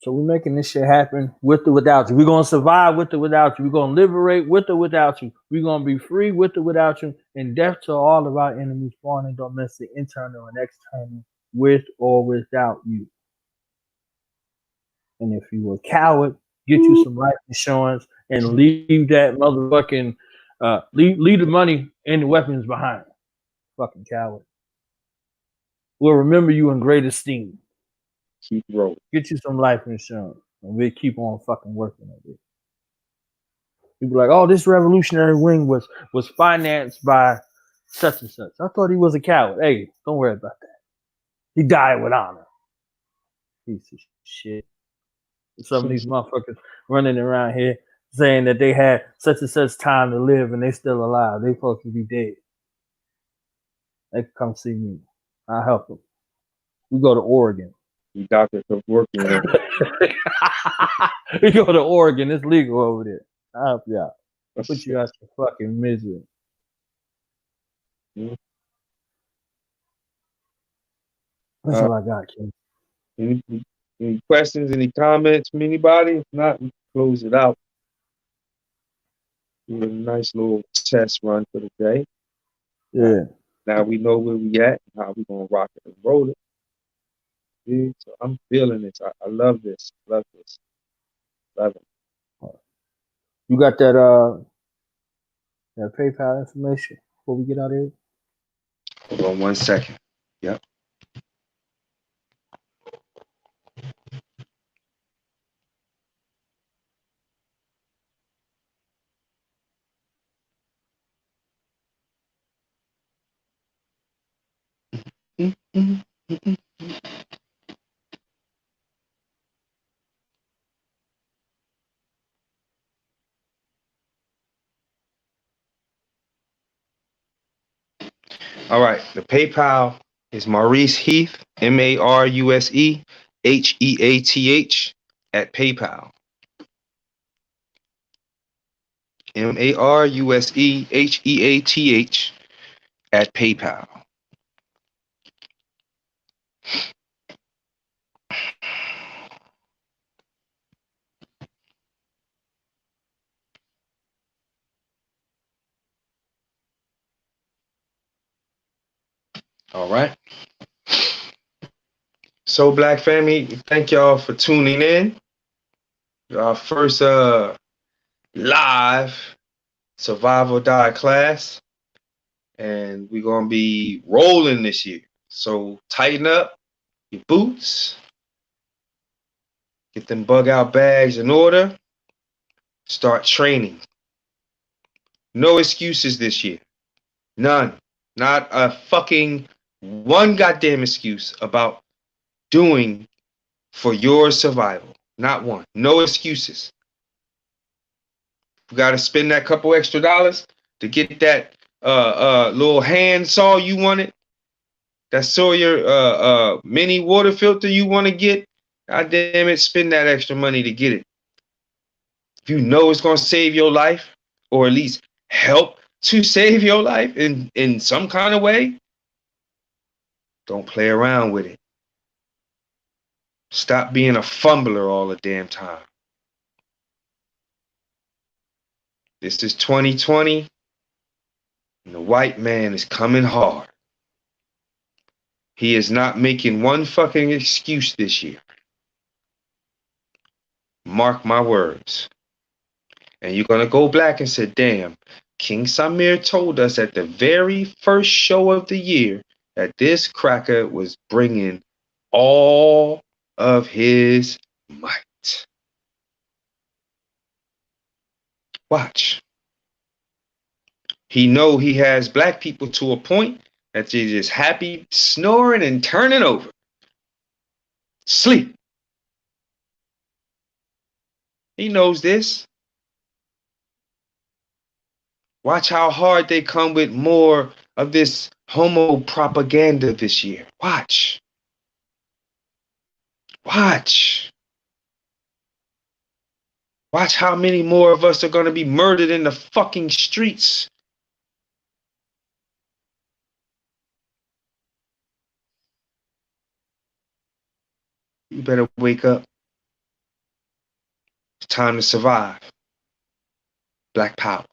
So we're making this shit happen with or without you. We're going to survive with or without you. We're going to liberate with or without you. We're going to be free with or without you. And death to all of our enemies, foreign and domestic, internal and external, with or without you. And if you were a coward, get you some life insurance and leave that motherfucking, leave the money and the weapons behind. Fucking coward. We'll remember you in great esteem. Keep rolling. Get you some life insurance, and we'll keep on fucking working at it. People like, oh, this revolutionary wing was financed by such and such. I thought he was a coward. Hey, don't worry about that. He died with honor. Piece of shit. Some of these motherfuckers running around here saying that they had such and such time to live and they still alive. They supposed to be dead. They can come see me. I'll help them. We go to Oregon. You doctors are working. We go to Oregon. It's legal over there. I'll help you out. I'll put you out your fucking misery. Mm-hmm. That's all I got, King. Any questions, any comments from anybody? If not, we close it out. Do a nice little test run for the day. Yeah. Now we know where we at and how we gonna rock it and roll it. Yeah, so I'm feeling this. I love this. Love this. Love it. You got that PayPal information before we get out of here? Hold on 1 second. Yep. All right, the PayPal is Maurice Heath, MaruseHeath at PayPal. MaruseHeath at PayPal. All right. So, Black family, thank y'all for tuning in. Our first live Survive or Die class. And we're going to be rolling this year. So, tighten up your boots. Get them bug out bags in order. Start training. No excuses this year. None. Not a fucking one goddamn excuse about doing for your survival. Not one. No excuses. You gotta spend that couple extra dollars to get that little hand saw you wanted. That Sawyer mini water filter you want to get. God damn it, spend that extra money to get it. If you know it's going to save your life, or at least help to save your life in some kind of way, don't play around with it. Stop being a fumbler all the damn time. This is 2020, and the white man is coming hard. He is not making one fucking excuse this year. Mark my words. And you're going to go back and say, damn, King Samir told us at the very first show of the year that this cracker was bringing all of his might. Watch. He know he has black people to a point that they're just happy snoring and turning over. Sleep. He knows this. Watch how hard they come with more of this homo propaganda this year. Watch. Watch. Watch how many more of us are going to be murdered in the fucking streets. You better wake up. It's time to survive. Black power.